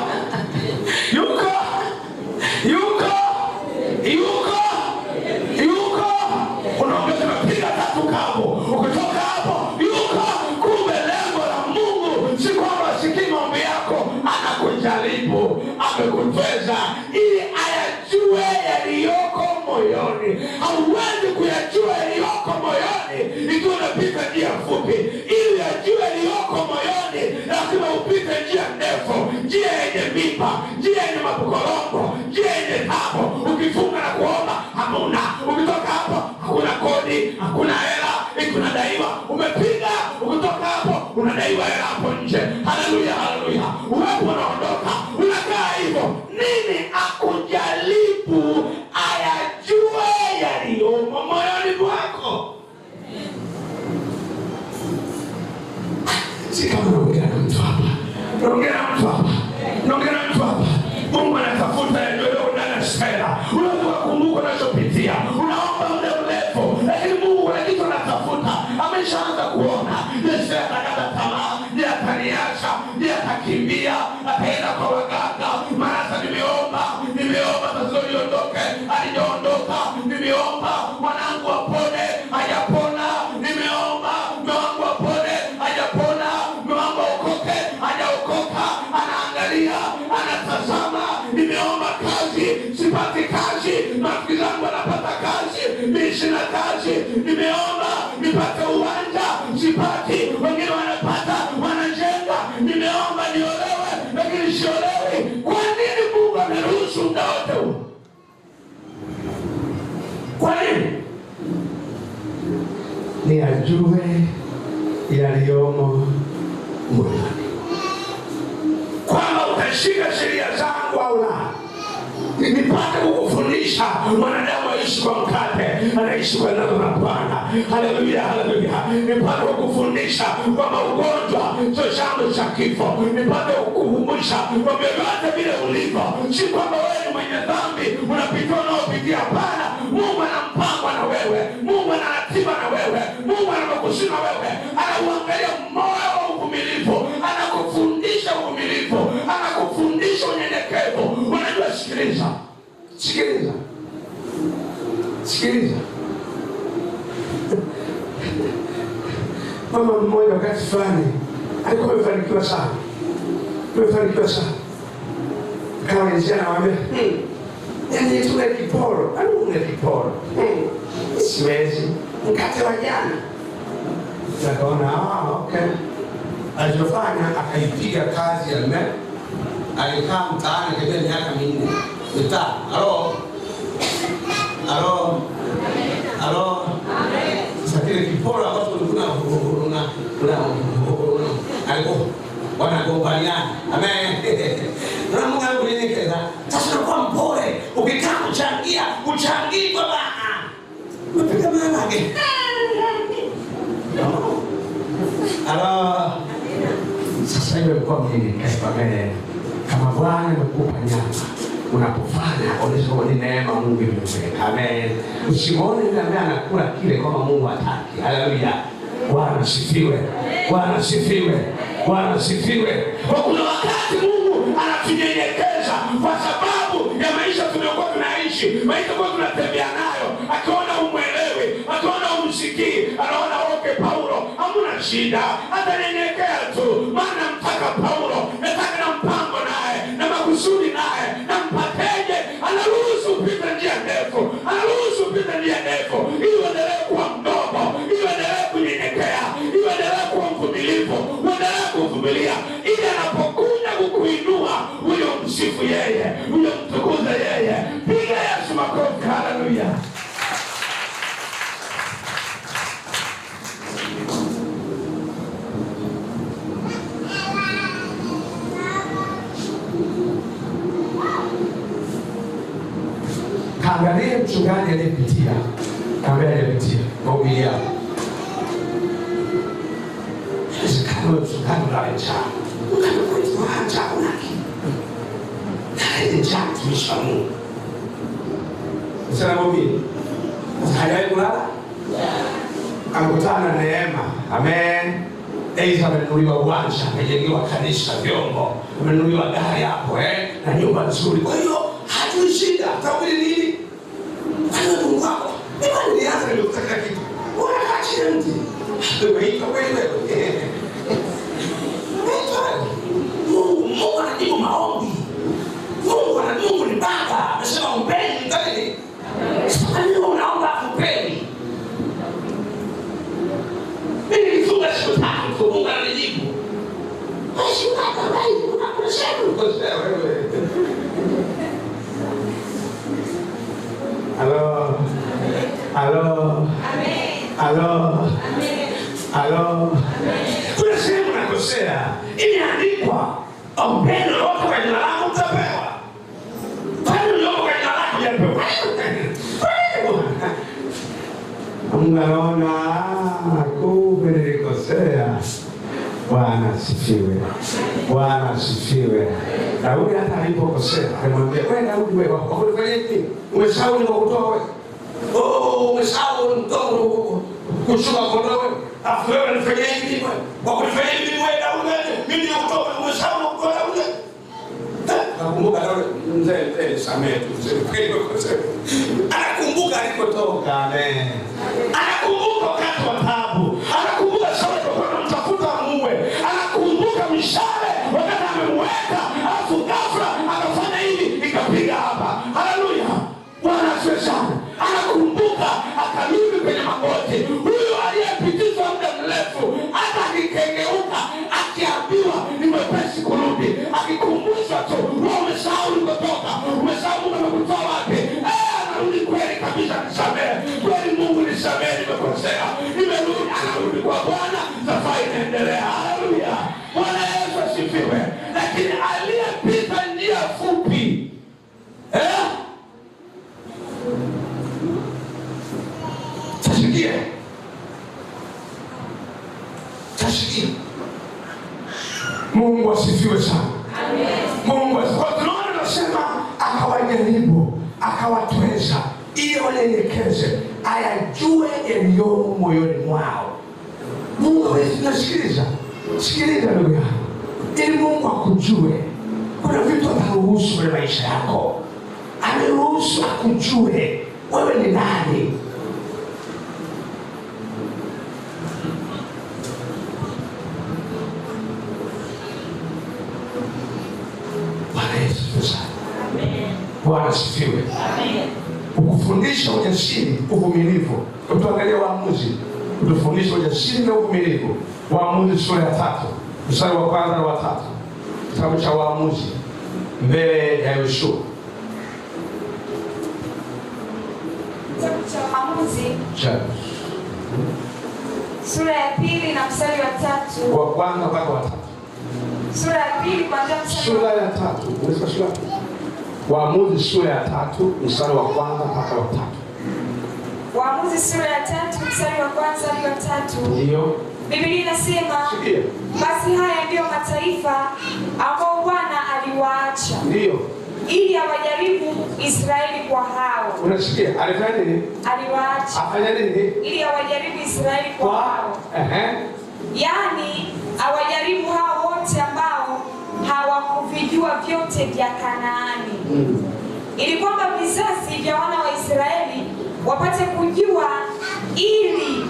unaongeza mapiga 3 kapo. Ukitoka hapo yuko. Kumbe lengo la Mungu si kwamba asikii maombi yako, anakujaribu, amekutweza ili ayajue yaliyoko moyoni. Hauwezi kuyajua yaliyoko moyoni ikiwa unapita njia fupi. Ili yajue yaliyoko moyoni lazima upite njia ndefu, njia yenye mipa, njia yenye mapokorongo, njia yenye tabu. Ukifunga na kuomba hakuna. Ukitoka hapo hakuna kodi, hakuna hela, unadaiwa. Umepiga, ukitoka hapo unadaiwa hela hapo nje. Haleluya, haleluya. Uwepo unaondoka, unakaa hivyo. Nini? Akujaribu ayajue yaliyomo moyoni mwako. Si kama naongea na mtu hapa. Mungu anatafuta yajue ndani ya shela. Unaweza kukumbuka unachopitia. Unaomba muda mrefu, lakini Mungu kuna kitu anatafuta. Ameshaanza kuona. Yesu atakata tamaa, ndiye ataniacha, ndiye atakimbia, ataenda kwa waganga. Mara nimeomba tatizo liondoke, alijaondoka. Nimeomba mwanangu apone, hajapona. Nimeomba mwanangu apone, hajapona. Mwanangu aokoke, hajaokoka. Anaangalia, anatazama. Nimeomba kazi, sipati kazi. Marafiki zangu wanapata kazi, mimi sina kazi. Nimeomba nipate uwanja, sipati. Wengine wanapata, wanajenga. Nimeomba niolewe, lakini siolewi. Kwa nini Mungu ameruhusu muda wote huu? Kwa nini? Ni ajue yaliyomo moyoni, kwamba utashika sheria zangu au la. Nipate kukufundisha mwanadamu aishi kwa mkate, anaishi kwa neno la Bwana. Haleluya, haleluya. Nipate kukufundisha kwamba ugonjwa sio chanzo cha kifo. Nipate kukukumbusha kwamba yote vile ulivyo, si kwamba wewe ni mwenye dhambi unapitia unaopitia. Hapana, Mungu ana mpango na wewe. Mungu ana ratiba na wewe. Mungu ana makusudi na wewe. Anauangalia moyo wa uvumilivu, anakufundisha uvumilivu, anakufundisha unyenyekevu. Unajua, sikiliza. Mama mmoja wakati fulani alikuwa amefanikiwa sana. Kama nijana wame yaani tuna kiporo. Siwezi mkate wa jana. Nakaona okay. alichofanya akaipiga kazi ya mmea. Alikaa mtaani kwa miaka 4 mitano. Halo. Sasa kile kiporo ambacho alikuwa wanagombaniana. Amen. Na Mungu anakuelekeza. Sasa unakuwa mpole. Ukikaa kuchangia, uchangii kwa bana. Unapiga maana yake. Halo. Sasa hiyo kwa mimi kaifamene. Kama Bwana amekupa nyama, unapofanya onyesha kwa neema Mungu imekupa. Amen. Usimwone yule ambaye anakula kile kama Mungu hataki. Haleluya. Bwana asifiwe. Bwana asifiwe. Bwana asifiwe. Kuna wakati Mungu anatunyenyekeza kwa sababu ya maisha tunayokuwa tunaishi, maisha ambayo tunatembea nayo. Akiona umwelewe, akiona umsikii, anaona okay Paulo, hamna shida, atanyenyekea tu. Maana mtaka Paulo, nataka na mpango naye, na makusudi naye, na mpateje, anaruhusu upite njia ndefu, ili uendelee kuwa mdogo, ili uendelee kunyenyekea, ili uendelee kuwa mvumilivu, uendelee kuvumilia, ili anapokuja kukuinua, huyo msifu yeye, huyo mtukuze yeye. Piga Yesu makofi, haleluya. Kaangalie mchungaji aliyepitia, mahubiri yao. Inawezekana wewe mchungaji unalecha. Unaacha unaki. Ile njaa tumisha Mungu. Sasa mahubiri. Hajawahi kulala? Amekutana na neema. Amen. Aidha amenunuliwa uwanja, amejengewa kanisa, vyombo, amenunuliwa gari hapo na nyumba nzuri. Kwa hiyo hatuna shida. Tawili nini? Ana Mungu wako. Mimi nilianza ndio kutaka kitu. Unakaa chini mti. Wewe wewe. Mungu anajibu maombi. Mungu ni Baba. Amesema umpeni ndani. Sasa unaomba umpeni. Mimi nifunga siku 3 Mungu ananijibu. Basi unakabai unakusema wewe. Halo. Kuna sehemu nakosea. Imeandikwa ombeni lolote kwa jina langu mtapewa. Fanya lolote kwa jina langu mtapewa. Mungu anaona kumbe nilikosea. Bwana asifiwe. Daudi hata alipokosea alimwambia, wewe Daudi wewe unafanya nini? Umesahau nilikokutoa wewe. Umesahau mtoto kushuka kondoo wewe. Afu wewe unafanya nini wewe? Kwa kufanya nini wewe Daudi? Mimi nilikutoa umesahau kutoa Daudi. Nakumbuka Daudi mzee samehe tu mzee. Anakumbuka alikotoka. Amen. Anakumbuka wakati wa taabu. Anakumbuka Sauli alikuwa anamtafuta mume. Anakumbuka mishale wakati amemweka, alafu ghafla akafanya hivi ikapiga hapa. Haleluya. Bwana asifiwe sana. Anakumbuka akarudi kwenye magoti. Huyo aliyepitizwa muda mrefu hata akikengeuka akiambiwa ni mwepesi kurudi. Akikumbushwa tu, wewe umesahau ulikotoka. Umesahau Mungu amekutoa wapi. Anarudi kweli kabisa nisamehe. Kweli Mungu nisamehe nimekosea. Nimerudi, anarudi kwa Bwana, safari inaendelea. Haleluya. Bwana Yesu asifiwe. Lakini aliyepita njia fupi Tasikia. Mungu asifiwe sana. Amen. Mungu asifiwe. Tunaona nasema akawajaribu, akawatweza ili wanyenyekeze, ayajue yaliyomo moyoni mwao. Mungu anasikiliza. Sikiliza ndugu yangu. Ili Mungu akujue. Kuna vitu anaruhusu kwenye maisha yako. Ameruhusu akujue wewe ni nani. Bwana asifiwe. Amen. Ukufundisha ujasiri, uvumilivu. Tuangalie Waamuzi. Utufundisha ujasiri na uvumilivu. Waamuzi sura ya 3 mstari wa kwanza na wa tatu, kitabu cha Waamuzi mbele ya Yoshua. Kitabu cha Waamuzi sura ya 2 na mstari wa 3. Wa kwanza mpaka wa 3. Sura ya 2 kuanzia mstari sura ya 3. Unaweza sura. Waamuzi sura ya 3 mstari wa kwanza mpaka wa 3. Waamuzi sura ya 3 mstari wa kwanza hadi wa 3. Ndio. Biblia inasema, basi haya ndio mataifa ambao Bwana aliwaacha. Ndio. Ili awajaribu Israeli kwa hao. Unasikia? Alifanya nini? Aliwaacha. Afanya nini? Ili awajaribu Israeli kwa hao. Yaani awajaribu hao wote ambao hawakuvijua vyote vya Kanaani. Ili kwamba vizazi vya wana wa Israeli wapate kujua, ili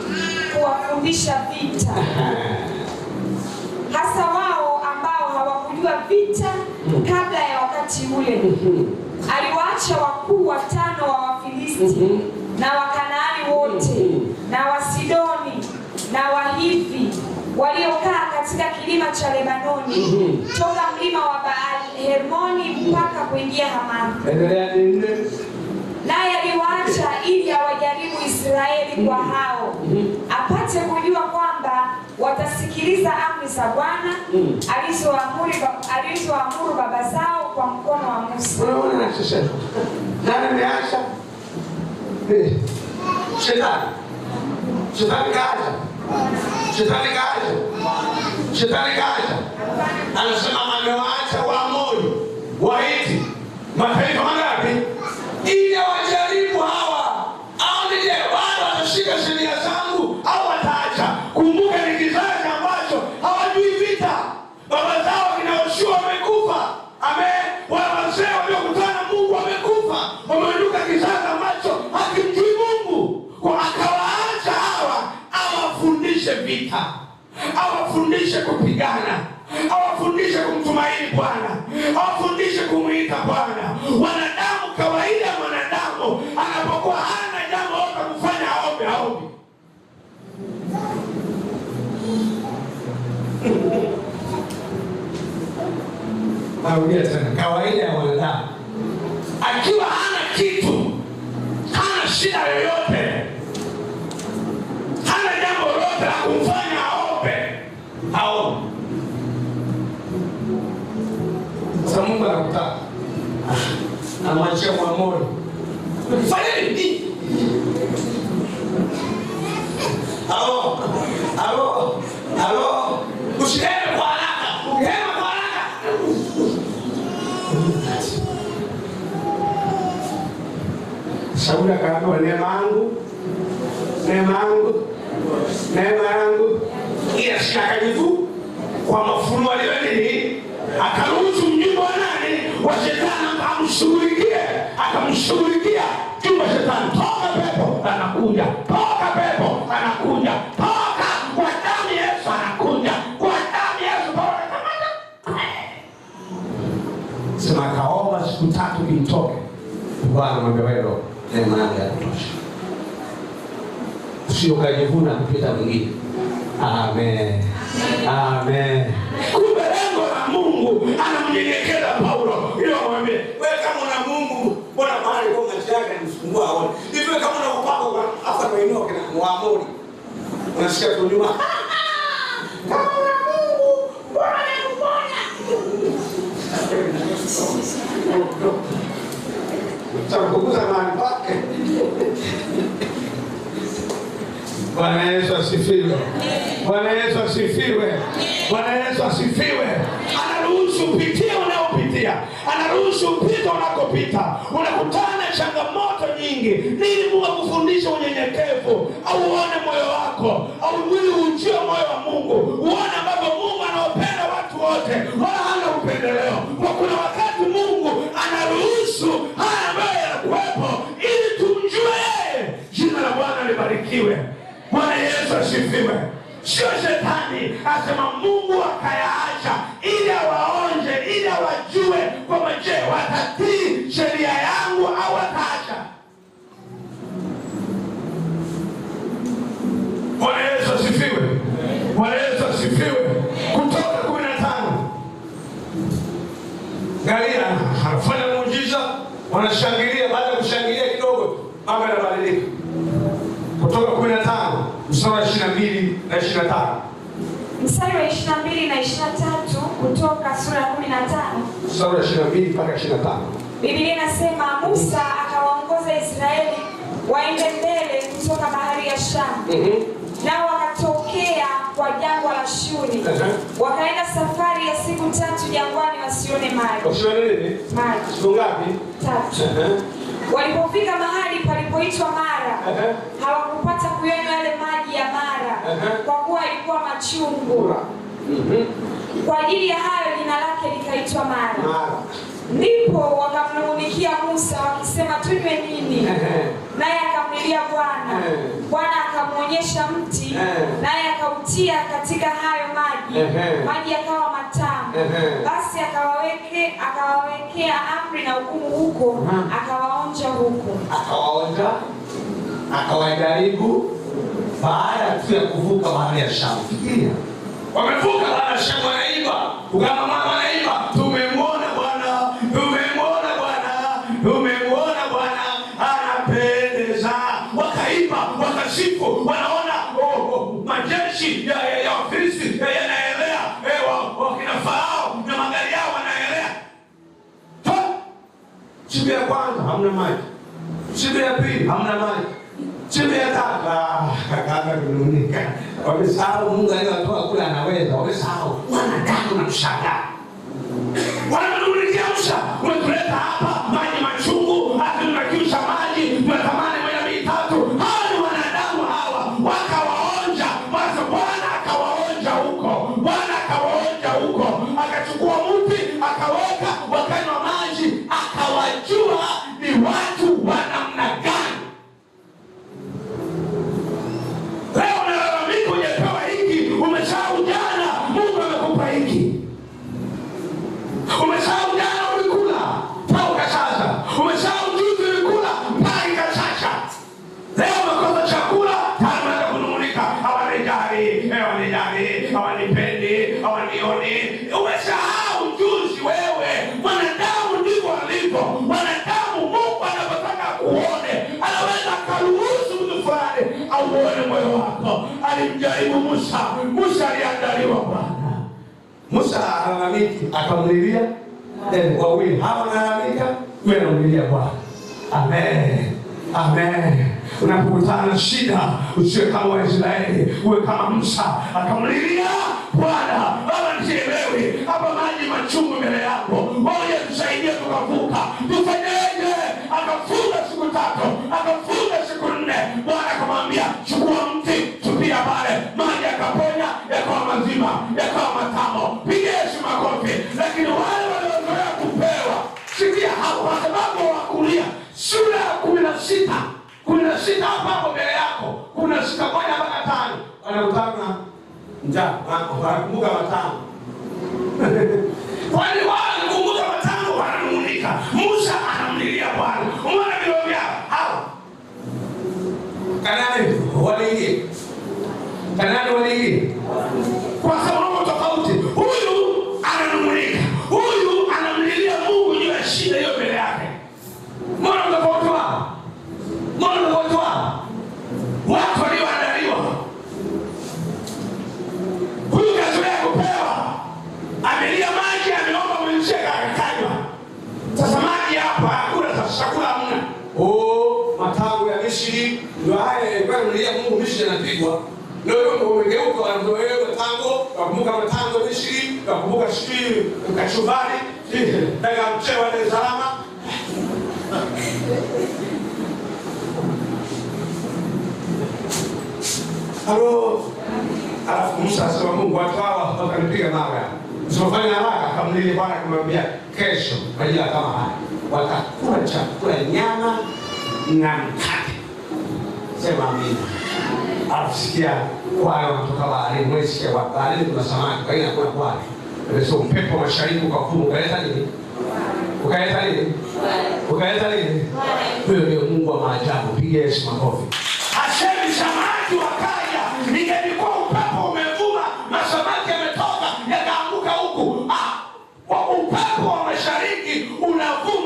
kuwafundisha vita. Hasa wao ambao hawakujua vita kabla ya wakati ule. Aliwaacha wakuu 5 wa Wafilisti na Wakanaani wote na Wasidoni na Wahivi waliokaa katika kilima cha Lebanoni, toka mlima wa Baal-Hermoni mpaka kuingia Hamathi. Endelea nini? Naye aliwaacha ili awajaribu Israeli kwa hao, apate kujua kwamba watasikiliza amri za Bwana alizoamuru baba zao kwa mkono wa Musa. Unaona nani nani ameacha? Shetani kaja. Anasema amewaacha Waamori, Wahiti, mataifa mangapi? Ili wajaribu hawa. Au nije wao watashika sheria zangu au wataacha. Kumbuka ni kizazi ambacho hawajui vita. Baba zao kina Yoshua wamekufa. Amen. Wazee waliokutana na Mungu wamekufa. Wameinuka kizazi ambacho hakimjui Mungu. Kwa akawaacha hawa awafundishe vita. Awafundishe kupigana. Awafundishe kumtumaini Bwana. Awafundishe kumuita Bwana. Wanadamu, kawaida mwanadamu anapokuwa hana jambo la kufanya aombe. Narudia tena, kawaida ya mwanadamu akiwa hana kitu, hana shida yoyote, hana jambo lolote la kumfanya aombe. Sasa Mungu anakutaka, anamwachia Mwamori, fanya nini? Alo, usiende kwa haraka, ukihema kwa haraka. Sauli akaambiwa, neema yangu ila sina kajivu kwa mafunuo aliyo nini. Akaruhusu mjumbe wa nani? Wa Shetani akamshughulikia. Jumbe Shetani, toka pepo, anakuja. Toka pepo, anakuja. Toka kwa damu Yesu, anakuja. Kwa damu Yesu, toka. Sema akaomba siku 3 kimtoke. Bwana mwambie wewe, neema yangu inatosha. Sio kujivuna kupita mwingine. Amen. Kumbe lengo la Mungu anamnyenyekeza Paulo. Ile mwambie, wewe kama una Mungu, mbona mahali kwa maisha yako yanisumbua hapo? Hivi kama una upako afa kwa inyo kina Muamori. Unasikia tu nyuma. Kama una Mungu, mbona unakupona? Takukuza mahali pake. Bwana Yesu asifiwe. Anaruhusu upitie unaopitia. Anaruhusu upite unakopita. Unakutana na changamoto nyingi. Nini Mungu akufundisha unyenyekevu? Au uone moyo wako. Au mwili ujue moyo wa Mungu. Uone ambapo Mungu anawapenda watu wote. Wala hana upendeleo. Kwa kuna wakati Mungu anaruhusu haya ambayo yanakuwepo ili tumjue yeye. Jina la Bwana libarikiwe. Bwana Yesu asifiwe. Sio Shetani, asema Mungu akayaacha ili awaonje, ili awajue kwamba je, watatii sheria yangu au wataacha. Bwana Yesu asifiwe. Kutoka Akafanya muujiza, wanashangilia. Baada ya kushangilia kidogo, mambo yanabadilika. Kutoka 15 mstari wa 22 na 25. Mstari wa 22 na 23 kutoka sura ya 15. Mstari wa 22 mpaka 25. Biblia inasema Musa akawaongoza Israeli waende mbele kutoka bahari ya Shamu. Nao wakatokea kwa jangwa la Shuri. Wakaenda safari ya siku 3 jangwani wasione maji. Wasione nini? Maji. Siku ngapi? 3. Walipofika mahali palipoitwa Mara, hawakupata kuyanywa yale maji ya Mara, kwa kuwa ilikuwa machungu. Kwa ajili ya hayo jina lake likaitwa Mara. Ndipo wakamnung'unikia Musa wakisema, tunywe nini? Naye akamlilia Bwana. Bwana akamwonyesha mti, naye akautia katika hayo maji. Maji yakawa matamu. Basi akawawekea amri na hukumu huko, akawaonja huko. Akawajaribu baada ya kuvuka bahari ya Shamu. Fikiria. Wamevuka bahari ya Shamu, wanaimba. Wanaimba, tumemwona Bwana, tumemwona Bwana, tumemwona Bwana, anapendeza. Wakaimba, wakasifu, wanaona majeshi ya Wafilisti yanaelea, wakina Farao na magari yao wanaelea. Siku ya kwanza hamna maji. Siku ya pili hamna maji. Siku ya tatu kakaanza kunung'unika. Wamesahau Mungu aliyewatoa kule anaweza. Wamesahau wanadamu na kushangaa. Wananung'unikia Musa, umetuleta hapa maji machungu, hata tunakiusha maji, tunatamani moja mbili tatu. Hawa ni wanadamu hawa. Wakawaonja. Basi Bwana akawaonja huko. Bwana akawaonja huko. Akachukua mti, akaweka, wakanywa maji, akawajua ni watu wa namna gani. Leo unalalamika hujapewa hiki, umesahau jana Mungu amekupa hiki. Umesahau jana ulikula mpaka sasa. Umesahau juzi ulikula mpaka sasa. Leo umekosa chakula, tayari unaanza kunung'unika. Hawanijali, hawanipendi, hawanioni. Umesahau juzi wewe. Wanadamu ndivyo walivyo. Wanadamu Mungu anapotaka kuone, anaweza akaruhusu mtu fulani auone moyo wako. Alimjaribu Musa. Musa aliandaliwa Bwana. Musa analalamika, akamlilia wawili. Hawa wanalalamika, wewe unamlilia Bwana. Amen. Amen. Unapokutana na shida, usiwe kama Waisraeli, uwe kama Musa, akamlilia Bwana. Baba, nisielewi hapa maji machungu mbele yako. Ngoja tusaidie tukavuka. Tufanyeje? Akafunga siku 3, akafunga siku 4. Bwana akamwambia, chukua mti, tupia pale. Maji yakaponya, yakawa mazima, yakawa matamu. Piga Yesu makofi. Lakini wale waliozoea kupewa, sikia hapo, kwa sababu wakulia. Sura ya 16 hapo mbele yako. Kuna 6 moja mpaka 5. Wanakutana njaa, wanakumbuka matano. Kwani wanakumbuka matano, wananung'unika. Musa anamlilia Bwana. Umeona vilio vyao hao? Kanaani waliingia. Kwa sababu tofauti. Huyu ananung'unika. Huyu anamlilia Mungu juu ya shida hiyo mbele yake. Mbona tofauti wao? Watu walioandaliwa. Huyu kazoea kupewa. Amelia maji, ameomba mwenzie akakanywa. Sasa maji hapa hakuna, sasa chakula hamna. Matango ya Misri ndio haya kwa mlia Mungu. Misri anapigwa. Ndio umegeuka, wanazoea matango, wakumbuka matango ya Misri, wakumbuka siri ukachubari, daga mchewa Dar es Salaam. Halo. Alafu Musa asema, Mungu watu hawa wakanipiga mawe. Usifanye haraka, akamlilia Bwana akamwambia, kesho majira kama haya watakula chakula, nyama na mkate. Sema amina. Alafu sikia wale wanatoka baharini. Wewe sikia baharini kuna samaki, kwa hiyo hakuna kwale. Ndio upepo mashariki ukavuka, ukaleta nini? Huyo ndio Mungu wa maajabu. Piga Yesu makofi. Hasemi samaki wakaja, ingelikuwa upepo umevuma na samaki yametoka yakaanguka huku. Upepo wa mashariki unavuka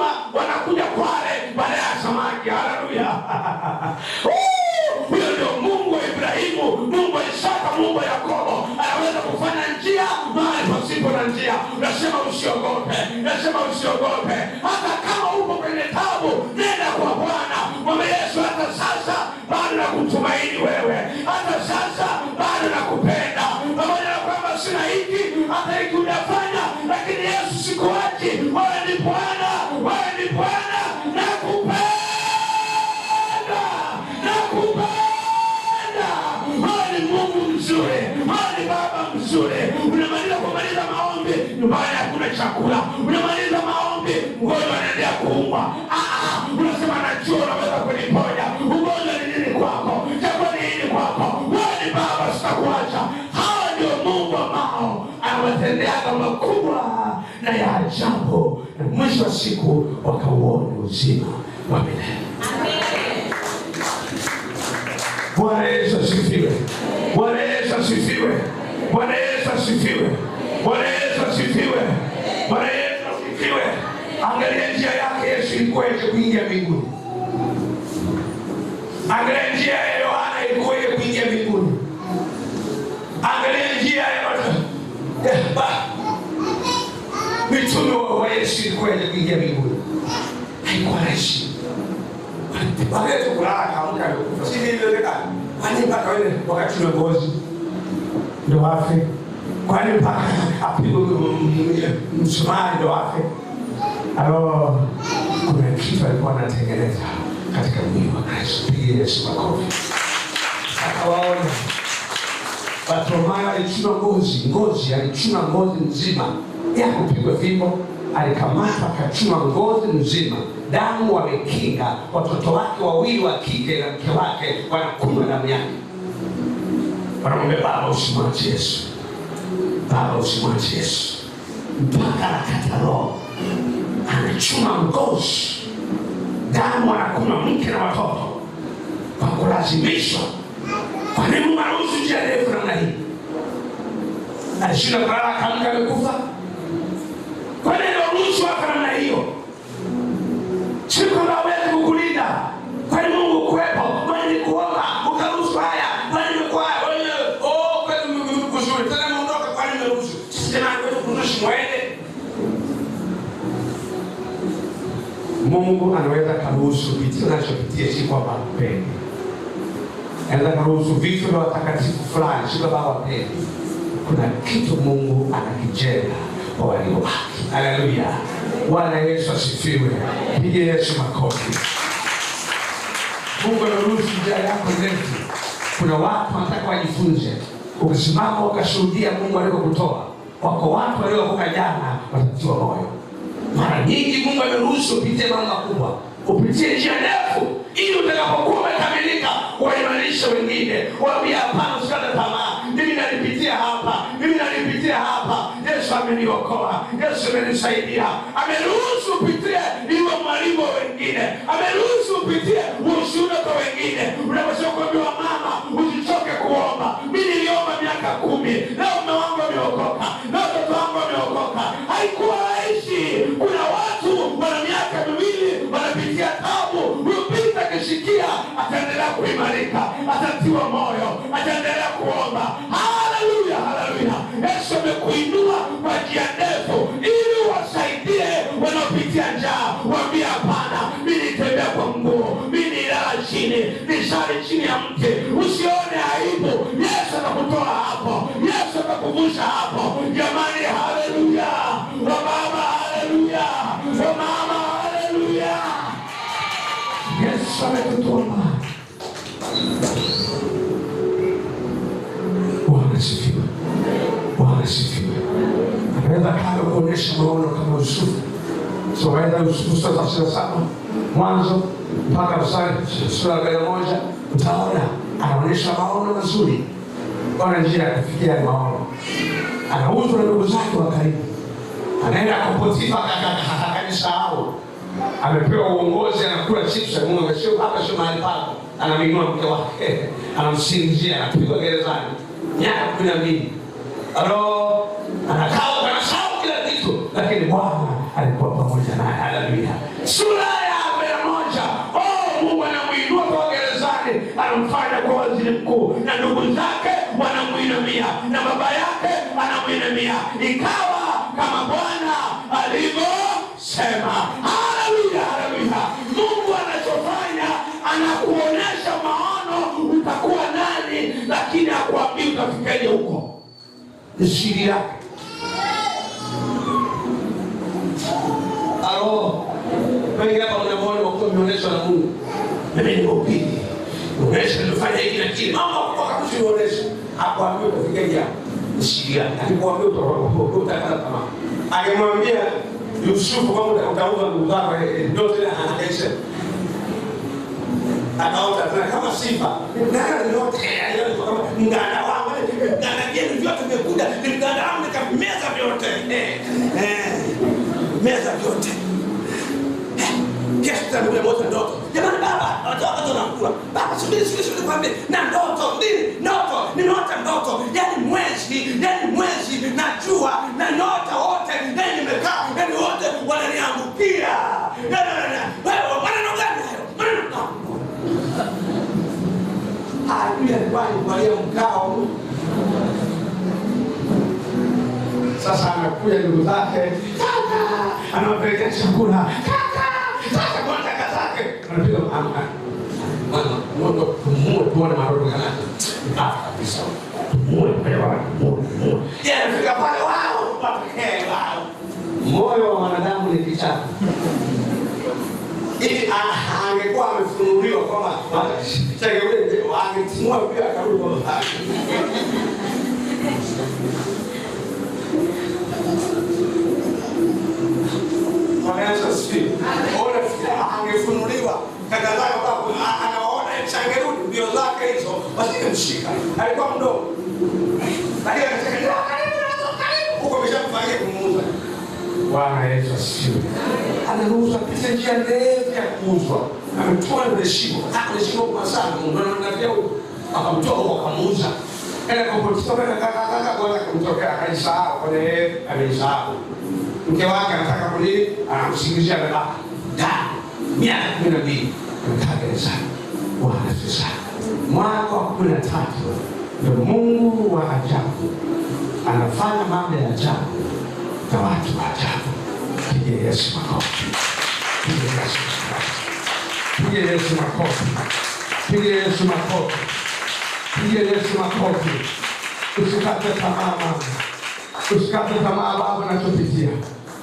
Huyo ndio Mungu wa Ibrahimu, Mungu wa Isaka, Mungu wa Yakobo. Anaweza kufanya njia mahali pasipo na njia. Nasema usiogope, nasema usiogope. Hata kama uko kwenye taabu, nenda kwa Bwana. Mwambie Yesu, hata sasa bado nakutumaini wewe, hata sasa bado nakupenda. Pamoja na kwamba sina hiki, hata hiki unafanya, lakini Yesu sikuachi. Wewe ni Bwana, wewe ni Bwana. Nakupenda, nakupenda. Wewe ni Mungu mzuri, wewe ni Baba mzuri. Unamaliza kumaliza maombi, nyumbani hakuna chakula. Unamaliza maombi, mgonjwa anaendelea kuumwa. Unasema najua unaweza kuniponya. Ugonjwa ni nini kwako? Chakula ni nini kwako? Wewe ni Baba, sitakuacha. Hawa ndio Mungu ambao anawatendeaga makubwa na ya ajabu, na mwisho wa siku wakauone uzima wa milele. Amen. Bwana Yesu asifiwe. Bwana Yesu asifiwe. Bwana Yesu asifiwe. Bwana Yesu asifiwe. Bwana Yesu asifiwe. Angalia njia yake Yesu ilikuwaje kuingia mbinguni. Angalia njia ya Yohana ilikuwaje kuingia mbinguni. Angalia njia ya mitume wa Yesu ilikuwaje kuingia mbinguni. Haikuwa rahisi. Baada ya kulala kaamka kufa. Si ndio ile kaka? Kwani mpaka wale wakati wa ngozi ndio wafe? Kwani mpaka apigwe msumari ndio wafe? Alo, kuna kitu alikuwa anatengeneza katika mwili wa Kristo. Pigie Yesu makofi. Akawaona Bartimayo alichuna ngozi, alichuna ngozi nzima ya kupigwa fimbo. Alikamata akachuma ngozi nzima, damu wamekinga. Watoto wake wawili wa kike na mke wake wanakunywa damu yake. Wanamwambia Baba, usimwache Yesu, Baba usimwache Yesu. Mpaka anakata roho, anachuma ngozi, damu anakunywa mke na watoto kwa kulazimishwa. Kwa nini Mungu anaruhusu njia ndefu namna hii? Alishinda kulala akaamka amekufa. Kwa nini anaruhusu hata namna hiyo? Si kwamba hawezi kukulinda. Kwa nini Mungu kuwepo? Kwa nini kuomba ukaruhusu haya? Kwa nini umekuwa wewe kwa nini mkuzuri? Tena muondoka, kwa nini umeruhusu? Sema wewe kunushi mwende. Mungu anaweza kuruhusu vitu unachopitia, si kwamba hapendi. Anaweza kuruhusu vitu vya watakatifu fulani, si kwamba hapendi. Kuna kitu Mungu anakijenga kwa walio wake. Haleluya. Bwana Yesu asifiwe. Pigie Yesu makofi. Mungu anaruhusu njia yako ndefu. Kuna watu wanataka wajifunze. Ukisimama ukashuhudia Mungu alikokutoa, wako watu waliokuwa jana watatiwa moyo. Mara nyingi Mungu ameruhusu upitie mambo makubwa, upitie njia ndefu, ili utakapokuwa umekamilika waimarisha wengine. Waambie hapana, usikate tamaa. Mimi nalipitia hapa, mimi nalipitia hapa. Yesu ameniokoa, Yesu amenisaidia. Ameruhusu upitie iwe mwalimu wa wengine. Ameruhusu upitie ushuhuda kwa wengine. Unaposema kwa mama, usichoke kuomba. Mimi niliomba miaka 10. Leo mume wangu ameokoka, leo mtoto wangu ameokoka. Haikuwa rahisi. Kuna watu wana miaka 2 wanapitia taabu. Upita kishikia, ataendelea kuimarika, atatiwa moyo, ataendelea kuomba. Haleluya, haleluya. Yesu amekuinua kwa njia ndefu ili wasaidie wanaopitia njaa. Waambie hapana, mimi nitembea kwa mguu, mimi nilala chini, nisali chini ya mti. Usione aibu. Yesu atakutoa hapo, Yesu atakuvusha hapo. Jamani, haleluya. Wa baba, haleluya. Wa mama, haleluya. Yesu ametutoa. Bwana asifiwe. Bwana asifiwe. Anaweza kama kuonesha maono kama Yusufu. So waenda Yusufu sura 37 mwanzo mpaka sura 1, utaona anaonesha maono mazuri. Bwana njia ya kufikia maono. Anauzwa na ndugu zake wa karibu. Anaenda kwa Potifa akanisahau. Amepewa uongozi, anakula chips, Mungu sio hapa, sio mahali pako. Anaminua mke wake, anamsingizia, anapigwa gerezani miaka 12. Alo, anakaa anasahau kila kitu, lakini Bwana alikuwa pamoja naye. Haleluya. Sura ya 41, Mungu anamuinua kwa gerezani. mkuu, na ndugu zake wanamuinamia, na baba yake anamuinamia, ikawa kama Bwana alivyosema. Haleluya, haleluya. Mungu anachofanya, anakuonesha maono utakuwa nani, lakini hakuambii utafikaje huko. Ni siri yake. Alo, wengi hapa mnamuona kwa kuonyeshwa na Mungu. Mimi ni upili. Unaonyesha nilifanya hiki na kile. Mama akakuonyesha. Hakuambii utafikaje hapo. Ni siri yake. Alipoambia utakata tamaa. Alimwambia Yusufu kwamba utauza ndugu zako, ndio tena anaisha. Anaota tena kama sifa. Ndio yote kama mganda wangu, mganda yenu vyote vimekuja, ni mganda wangu nikameza vyote. Meza vyote. Kesho tutakuja moto ndoto. Jamani baba, watoto tunakula. Baba subiri kwambie na ndoto, nini? Ndoto, nimeota ndoto. Yaani mwezi na jua na nyota wote, yaani nimekaa, yaani wote wananiangukia. Wewe maneno gani hayo? Maneno. Pia kwani kwa hiyo mkao. Sasa anakuja ndugu zake, kaka, anawapelekea chakula, kaka, sasa kwa kaka zake anapiga amka. Mwana muone tuone maroho kana. Kabisa. Muone pale wao. Yeye anafika pale wao, wao. Moyo wa wanadamu ni kichafu. Ili angekuwa amefunuliwa kwamba chakule angetimua pia akarudi kwa baba. Wanaweza sikia. Ona angefunuliwa kaka zake baba anaona changerudi mbio zake hizo wasingemshika. Alikuwa mdogo. Baada ya karibu huko ameshamfanyia kumuuza. Bwana Yesu asifiwe. Anaruhusu apite njia ndefu ya kuuzwa. Ametoa ile shimo. Ile shimo kwa sana Mungu anamwambia akamtoa huko akamuuza. Ile komposto kaka bwana kumtokea akaisahau kwa yeye alisahau. Mke wake anataka kunini? Anamsingizia baba. Miaka 12 mkagereza. Bwana sasa. Mwaka wa 13 ndio Mungu wa ajabu anafanya mambo ya ajabu na watu wa ajabu. Pigie Yesu makofi. Pigie Yesu makofi. Pigie Yesu makofi. Pigie Yesu makofi. Pigie Yesu makofi. Usikate tamaa mama. Usikate tamaa baba unachopitia.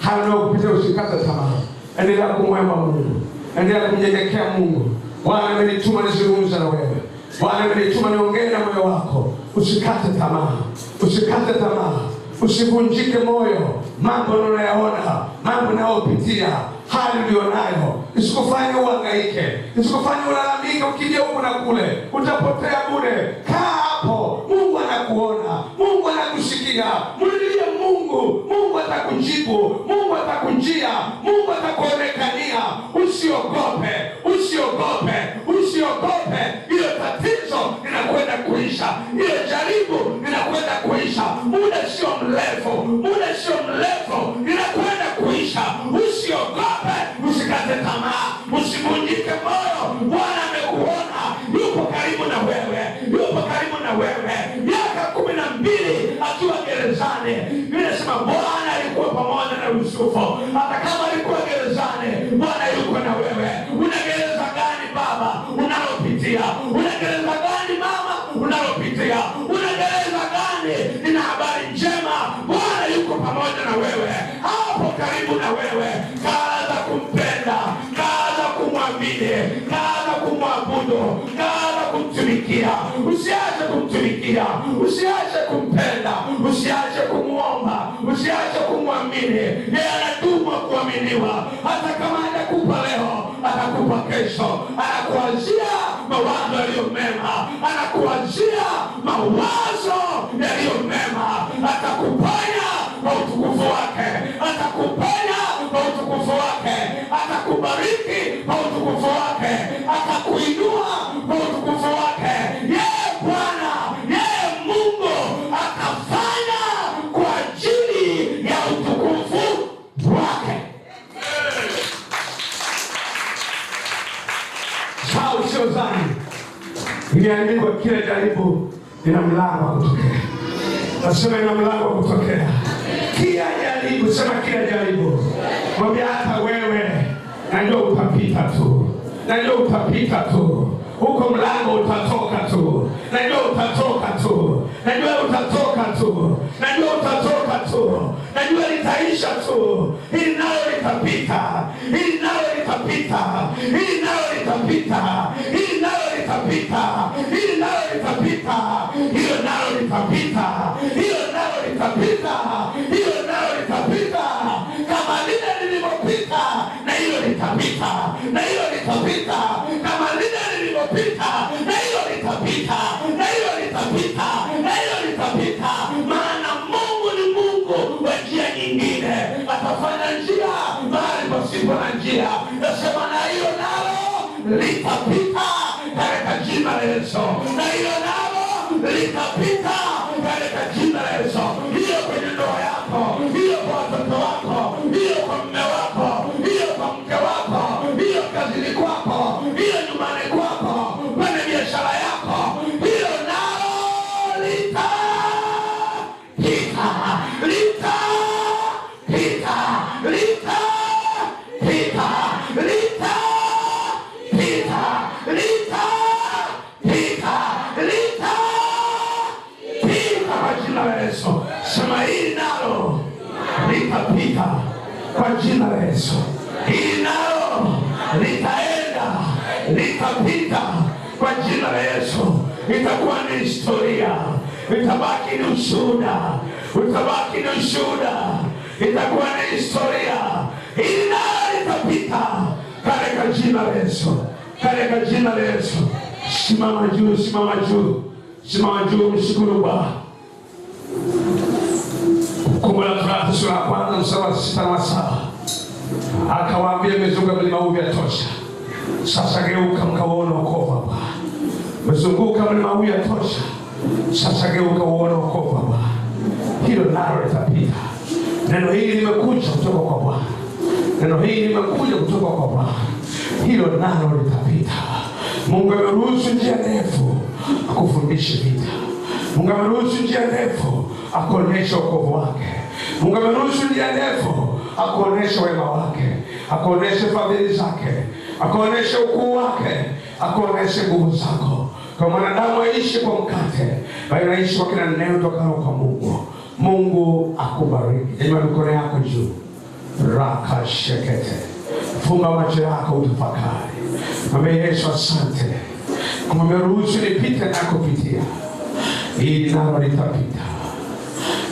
Hana kupitia, usikate tamaa. Endelea kumwomba Mungu. Endelea kumnyenyekea Mungu. Bwana amenituma nizungumze na wewe. Bwana amenituma niongee na moyo wako. Usikate tamaa. Usikate tamaa. Usivunjike moyo. Mambo unayoyaona, mambo unayopitia, hali ulionayo isikufanye uhangaike, isikufanye ulalamike ukija huko na kule, utapotea bure. Kaa hapo, Mungu anakuona, Mungu anakusikia. Mlilie Mungu, Mungu atakujibu, Mungu atakujia, Mungu atakuonekania. Usiogope, usiogope, usiogope. Ile tatizo linakwenda kuisha, ile jaribu linakwenda kuisha. Muda sio mrefu, muda sio mrefu, linakwenda kuisha. Usiogope, usikate tamaa, usivunjike moyo. Bwana amekuona, yupo karibu na wewe, yupo karibu na wewe. Miaka 12 akiwa gerezani, inasema Bwana alikuwa pamoja na Yusufu. Hata kama alikuwa gerezani, Bwana yuko na wewe. Una gereza gani baba unalopitia? Una gereza gani mama unalopitia? Una gereza gani? Nina habari njema, Bwana yuko pamoja na wewe, hapo karibu na wewe. Kaanza kumpenda, kaanza kumwamini, kaanza kumwabudu, kaanza kumtumikia. Usiache kumtumikia, usiache kumpenda, usiache kumuomba, usiache kumwamini. Yeye anadumu kuaminiwa. Hata kama hajakupa leo, atakupa kesho. Anakuanzia mawazo yaliyo mema, anakuanzia mawazo yaliyo mema. Atakuponya kwa utukufu wake, atakuponya kwa utukufu wake, atakubariki kwa utukufu wake, atakuinua kwa utukufu wake. Yeye Bwana, yeye Mungu atafanya kwa ajili ya utukufu wake. Sawa sio zani. Iliandikwa kila jaribu ina mlango wa kutokea. Nasema ina mlango wa kutokea. Kila jaribu, sema kila jaribu. Mwambie hata wewe, najua utapita tu. Najua utapita tu. Huko mlango utatoka tu. Najua utatoka tu. Najua utatoka tu. Najua utatoka tu. Najua litaisha tu. Hili nalo litapita. Hili nalo litapita. Hili nalo litapita. Hili nalo litapita. Hili nalo litapita. Hilo nalo litapita. Hilo nalo litapita. Hilo nalo litapita. Kama lile lilipopita, na hilo litapita. Na hilo litapita. Kama lile lilipopita, na hilo litapita. Na hilo litapita. Na hilo litapita. Maana Mungu ni Mungu wa njia nyingine. Atafanya njia mahali pasipo na njia. Nasema na hilo nalo litapita katika jina la Yesu. Na hilo nalo litapita katika jina la Yesu. Hiyo kwenye ndoa yako, hiyo kwa watoto wako, hiyo kwa mume wako, hiyo kwa mke wako, hiyo kazini kwako, hiyo nyumbani kwako, kwenye biashara yako, hiyo nalo litapita. Litapita. Litapita. Litapita. Kwa jina la Yesu. Sema hili nalo litapita kwa jina la Yesu. Hili nalo litaenda, litapita kwa jina la Yesu. Itakuwa ni historia, itabaki ni ushuhuda, utabaki ni ushuhuda, itakuwa ni historia. Hili nalo litapita katika jina la Yesu. Katika jina la Yesu. Simama juu, simama juu. Simama juu, mshukuru Bwana. Kumbuka Torati sura ya 1 mstari wa 6 na 7. Akawaambia, mmezunguka milima huu yatosha. Sasa geuka mkaone wokovu hapa. Mmezunguka milima huu yatosha. Sasa geuka uone wokovu hapa. Hilo nalo litapita. Neno hili limekuja kutoka kwa Bwana. Neno hili limekuja kutoka kwa Bwana. Hilo nalo litapita. Mungu ameruhusu njia ndefu akufundishe vita. Mungu ameruhusu njia ndefu akuoneshe wokovu wake. Mungu ameruhusu njia ndefu akuoneshe wema wake, akuoneshe fadhili zake, akuoneshe ukuu wake, akuoneshe nguvu zako. Kwa mwanadamu aishi kwa mkate, bali anaishi kwa kila neno tokalo kwa Mungu. Mungu akubariki. Nyanyua mikono yako juu. Raka shekete. Funga macho yako utafakari. Mwambie Yesu asante. Umeruhusu nipite na kupitia. Hili nalo litapita.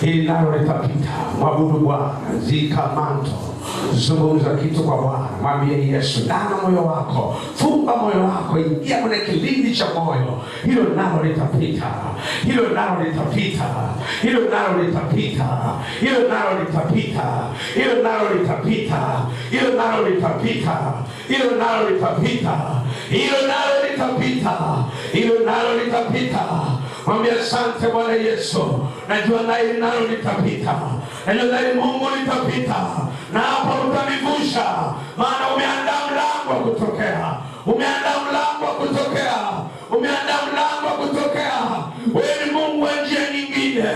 Hili nalo litapita. Mwabudu Bwana. Zika manto. Zungumza kitu kwa Bwana. Mwambie Yesu ndani moyo wako. Funga moyo wako. Ingia kwenye kilindi cha moyo. Hilo nalo litapita. Hilo nalo litapita. Hilo nalo litapita. Hilo nalo litapita. Hilo nalo litapita. Hilo nalo litapita. Hilo nalo litapita. Hilo nalo litapita. Hilo nalo litapita. Mwambie asante Bwana Yesu. Najua na hili nalo litapita. Najua na hili Mungu litapita. Na hapa utanivusha. Maana umeandaa mlango wa kutokea. Umeandaa mlango wa kutokea. Umeandaa mlango wa kutokea. Wewe ni Mungu wa njia nyingine.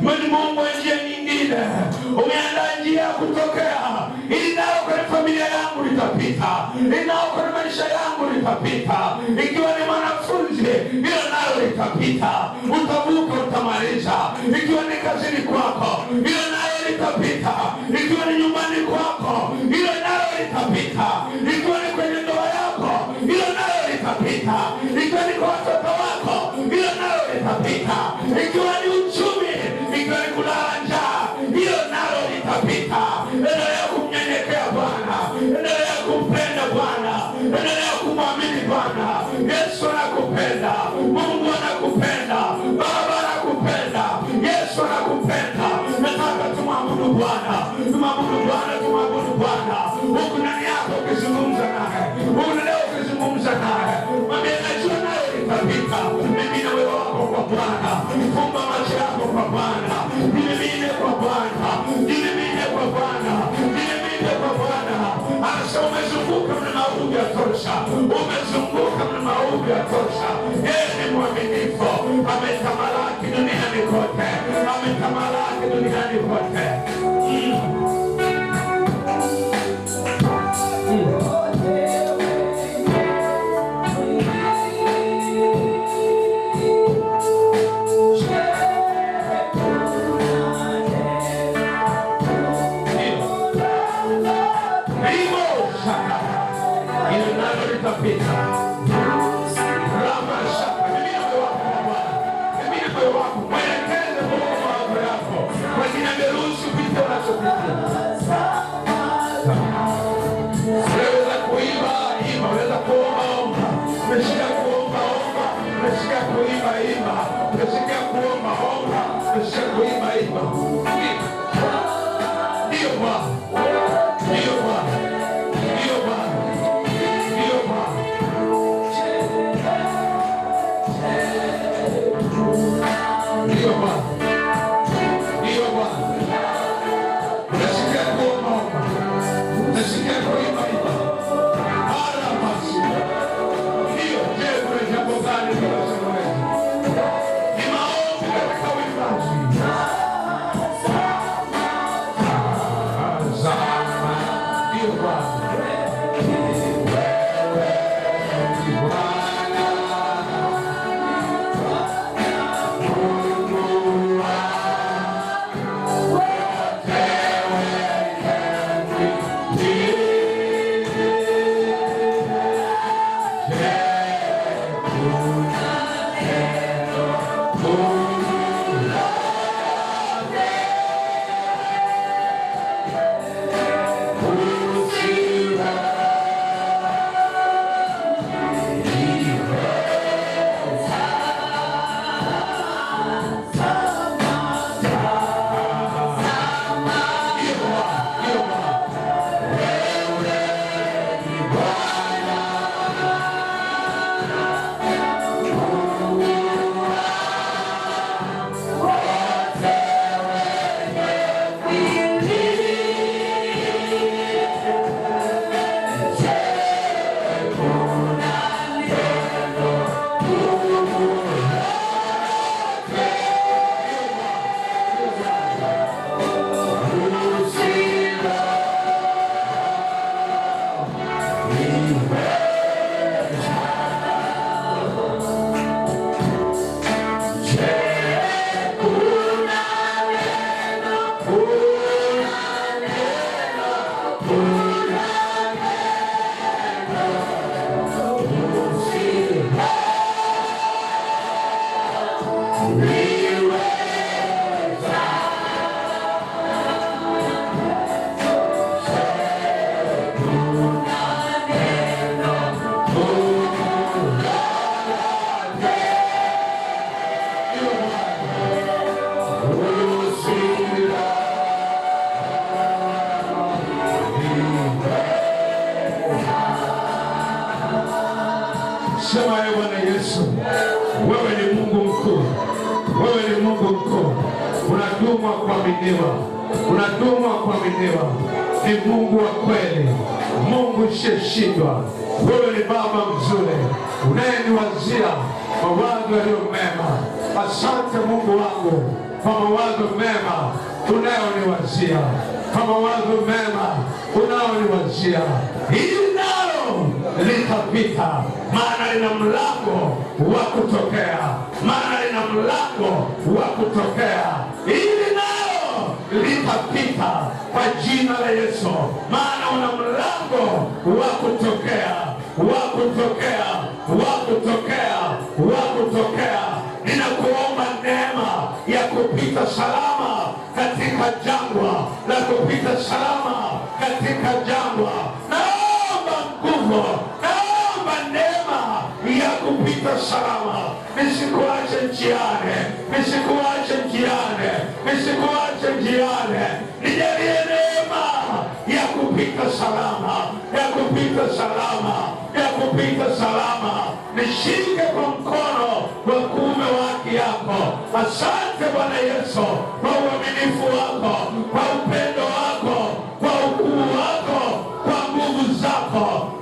Wewe ni Mungu wa njia nyingine. Umeandaa njia ya kutokea. Ili nalo kwenye familia yangu litapita. Ili nalo kwenye maisha yangu litapita. Ikiwa ni mwanafunzi, hilo nalo litapita. Utavuka, utamaliza. Ikiwa ni kazini kwako, hilo nalo litapita. Ikiwa ni nyumbani kwako, hilo nalo litapita. Ikiwa ni kwenye ndoa yako, hilo nalo litapita. Ikiwa ni kwa watoto wako, hilo nalo litapita. Ikiwa ni uchumi, ikiwa ni kulala njaa, hilo nalo litapita. Endelea kumnyenyekea Bwana. Endelea kumpenda Bwana. Endelea kumwamini Bwana. Yesu anakupenda. Mungu anakupenda. Baba anakupenda. Yesu anakupenda. Nataka tumwabudu Bwana. Tumwabudu Bwana. Tumwabudu Bwana. Huku ndani yako ukizungumza naye. Huku leo ukizungumza naye. Mwambie najua nayo litapita. Mimina wewe wako kwa Bwana. Fumba macho yako kwa Bwana. Jimimine kwa Bwana. Jimimine kwa Bwana. Jimimine kwa Bwana. Anasema umezunguka umezunguka na maombi ya tosha, umezunguka na maombi ya tosha. Yeye ni mwaminifu, ametamalaki duniani kote, ametamalaki duniani kote. Sema ewe Bwana Yesu, wewe ni Mungu mkuu, wewe ni Mungu mkuu, unadumu kuaminiwa, unadumu kuaminiwa, ni Mungu wa kweli, Mungu usiyeshindwa. Wewe ni Baba mzuri, unayeniwazia mawazo yaliyo mema. Asante Mungu wangu kwa mawazo mema unayoniwazia, kwa mawazo mema unayoniwazia. Hili nalo litapita, maana lina mlango wa kutokea, maana lina mlango wa kutokea. Hili nalo litapita kwa jina la Yesu, maana una mlango wa kutokea, wa kutokea, wa kutokea, wa kutokea. Ninakuomba neema ya kupita salama katika jangwa, la kupita salama katika jangwa. Naomba nguvu, naomba neema ya kupita salama. Nisikuache njiani, nisikuache njiani, nisikuache njiani. Nijalie neema ya kupita salama, ya kupita salama, ya kupita salama. Nishike kwa mkono wa kuume wa haki yako. Asante Bwana Yesu kwa uaminifu wako, kwa upendo wako, kwa ukuu wako, kwa nguvu zako.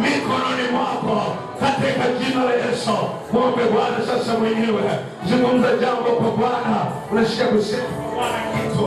mikononi mwako katika jina la Yesu. Mwombe Bwana sasa mwenyewe, zungumza jambo kwa Bwana. Unasikia kusema kwa Bwana kitu,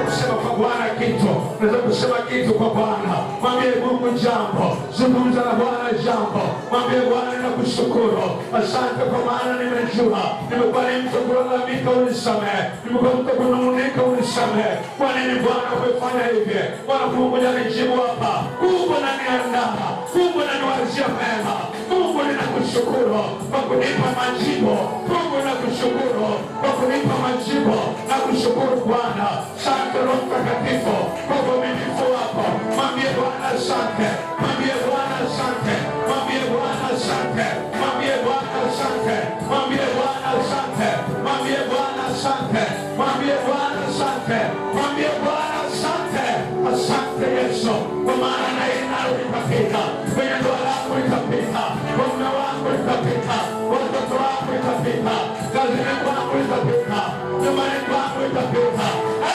kusema kwa Bwana kitu, unaweza kusema kitu kwa Bwana. Mwambie Mungu jambo, zungumza na Bwana jambo. Mwambie Bwana, nakushukuru, asante kwa maana nimejua nimekuwa ni mtu kulalamika, unisamehe. Nimekuwa mtu kunung'unika, unisamehe. Kwa nini Bwana umefanya hivi? Bwana Mungu nijibu hapa. Mungu ananiandaa, Mungu ananiwazia mema. Mungu ninakushukuru kwa kunipa majibu. Mungu ninakushukuru kwa kunipa majibu. Nakushukuru Bwana. Asante Roho Mtakatifu kwa uaminifu wako. Mwambie Bwana asante. Mwambie Bwana asante. Mwambie Bwana asante. Mwambie Bwana asante. Mwambie Bwana asante. Mwambie Bwana asante. Mwambie Bwana asante. Mwambie Bwana asante. Asante Yesu, kwa maana na inalo litapita, kwenye ndoa lako litapita, kwa mume wako litapita, watoto wako litapita, kazini kwako litapita, nyumbani kwako litapita,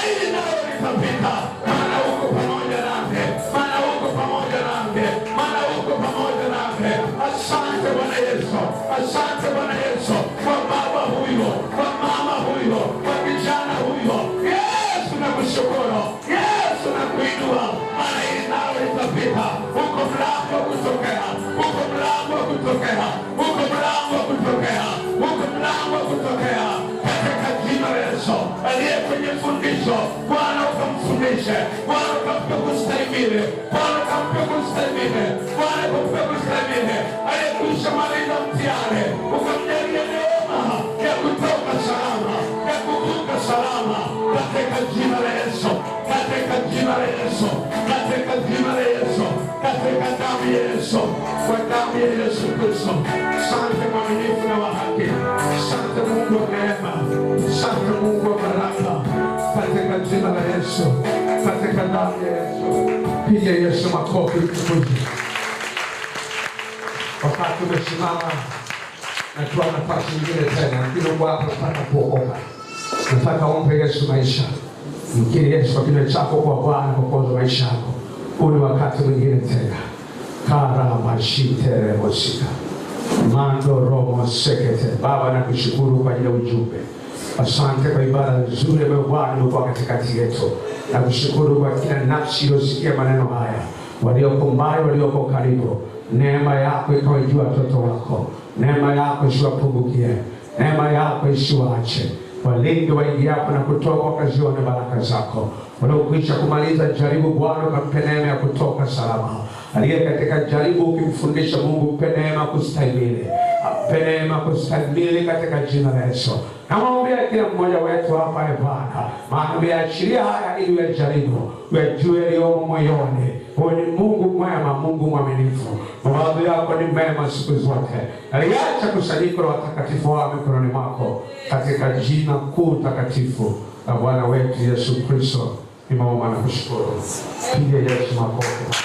hili nalo litapita, maana uko pamoja nami, maana uko pamoja nami, maana uko pamoja nami. Asante Bwana Yesu, asante Bwana Yesu, kwa baba huyo, kwa mama huyo, kwa kijana huyo. Yesu nakushukuru, Yesu nakuinua, maana hili nalo litapita. Uko mlango wa kutokea, uko mlango wa kutokea, uko mlango wa kutokea, uko mlango wa kutokea katika jina la Yesu. Aliye kwenye fundisho, Bwana ukamfundishe, Bwana ukampe kustahimili, Bwana ukampe kustahimili, Bwana ukampe kustahimili. Aliyekwisha maliza mtihani, ukamjalie neema ya kutoka salama, ya kuvuka salama katika jina la Yesu, katika jina la Yesu, katika jina la Yesu, katika damu ya Yesu, kwa damu ya Yesu Kristo. Asante mwaminifu na wa haki, asante Mungu wa neema, asante Mungu wa baraka, katika jina la Yesu, katika damu ya Yesu. Piga Yesu makofi tukufu. Wakati umesimama, nachukua nafasi nyingine tena, lakini Bwana nataka kuokoka. Nataka umpe Yesu maisha. Mkiri Yesu kwa kinywa chako kwa Bwana kuokoza maisha yako. Huu ni wakati mwingine tena. Karamashite mosika. Mando romo sekete. Baba nakushukuru kwa ajili ya ujumbe. Asante kwa ibada nzuri ambayo Bwana umekuwa katikati yetu. Nakushukuru kwa kila nafsi iliyosikia maneno haya. Walioko mbali, walioko karibu. Neema yako ikawa juu ya watoto wako. Neema yako isiwapungukie. Neema yako isiwaache. Walinde waingiapo na kutoka wakazione baraka zako. Wanaokwisha kumaliza jaribu, Bwana ukampe neema ya kutoka salama. Aliye katika jaribu ukimfundisha, Mungu mpe neema kustahimili. Mpe neema kustahimili katika jina la Yesu. Naomba kila mmoja wetu hapa Bwana, maana umeachilia haya ili uyajaribu, uyajue yaliyomo moyoni. Wewe ni Mungu mwema, Mungu mwaminifu. Mawazo yako ni mema siku zote. Aliacha kusanyiko la watakatifu wao mikononi mwako, katika jina kuu takatifu la Bwana wetu Yesu Kristo. Nimeomba na kushukuru. Piga Yesu makofi.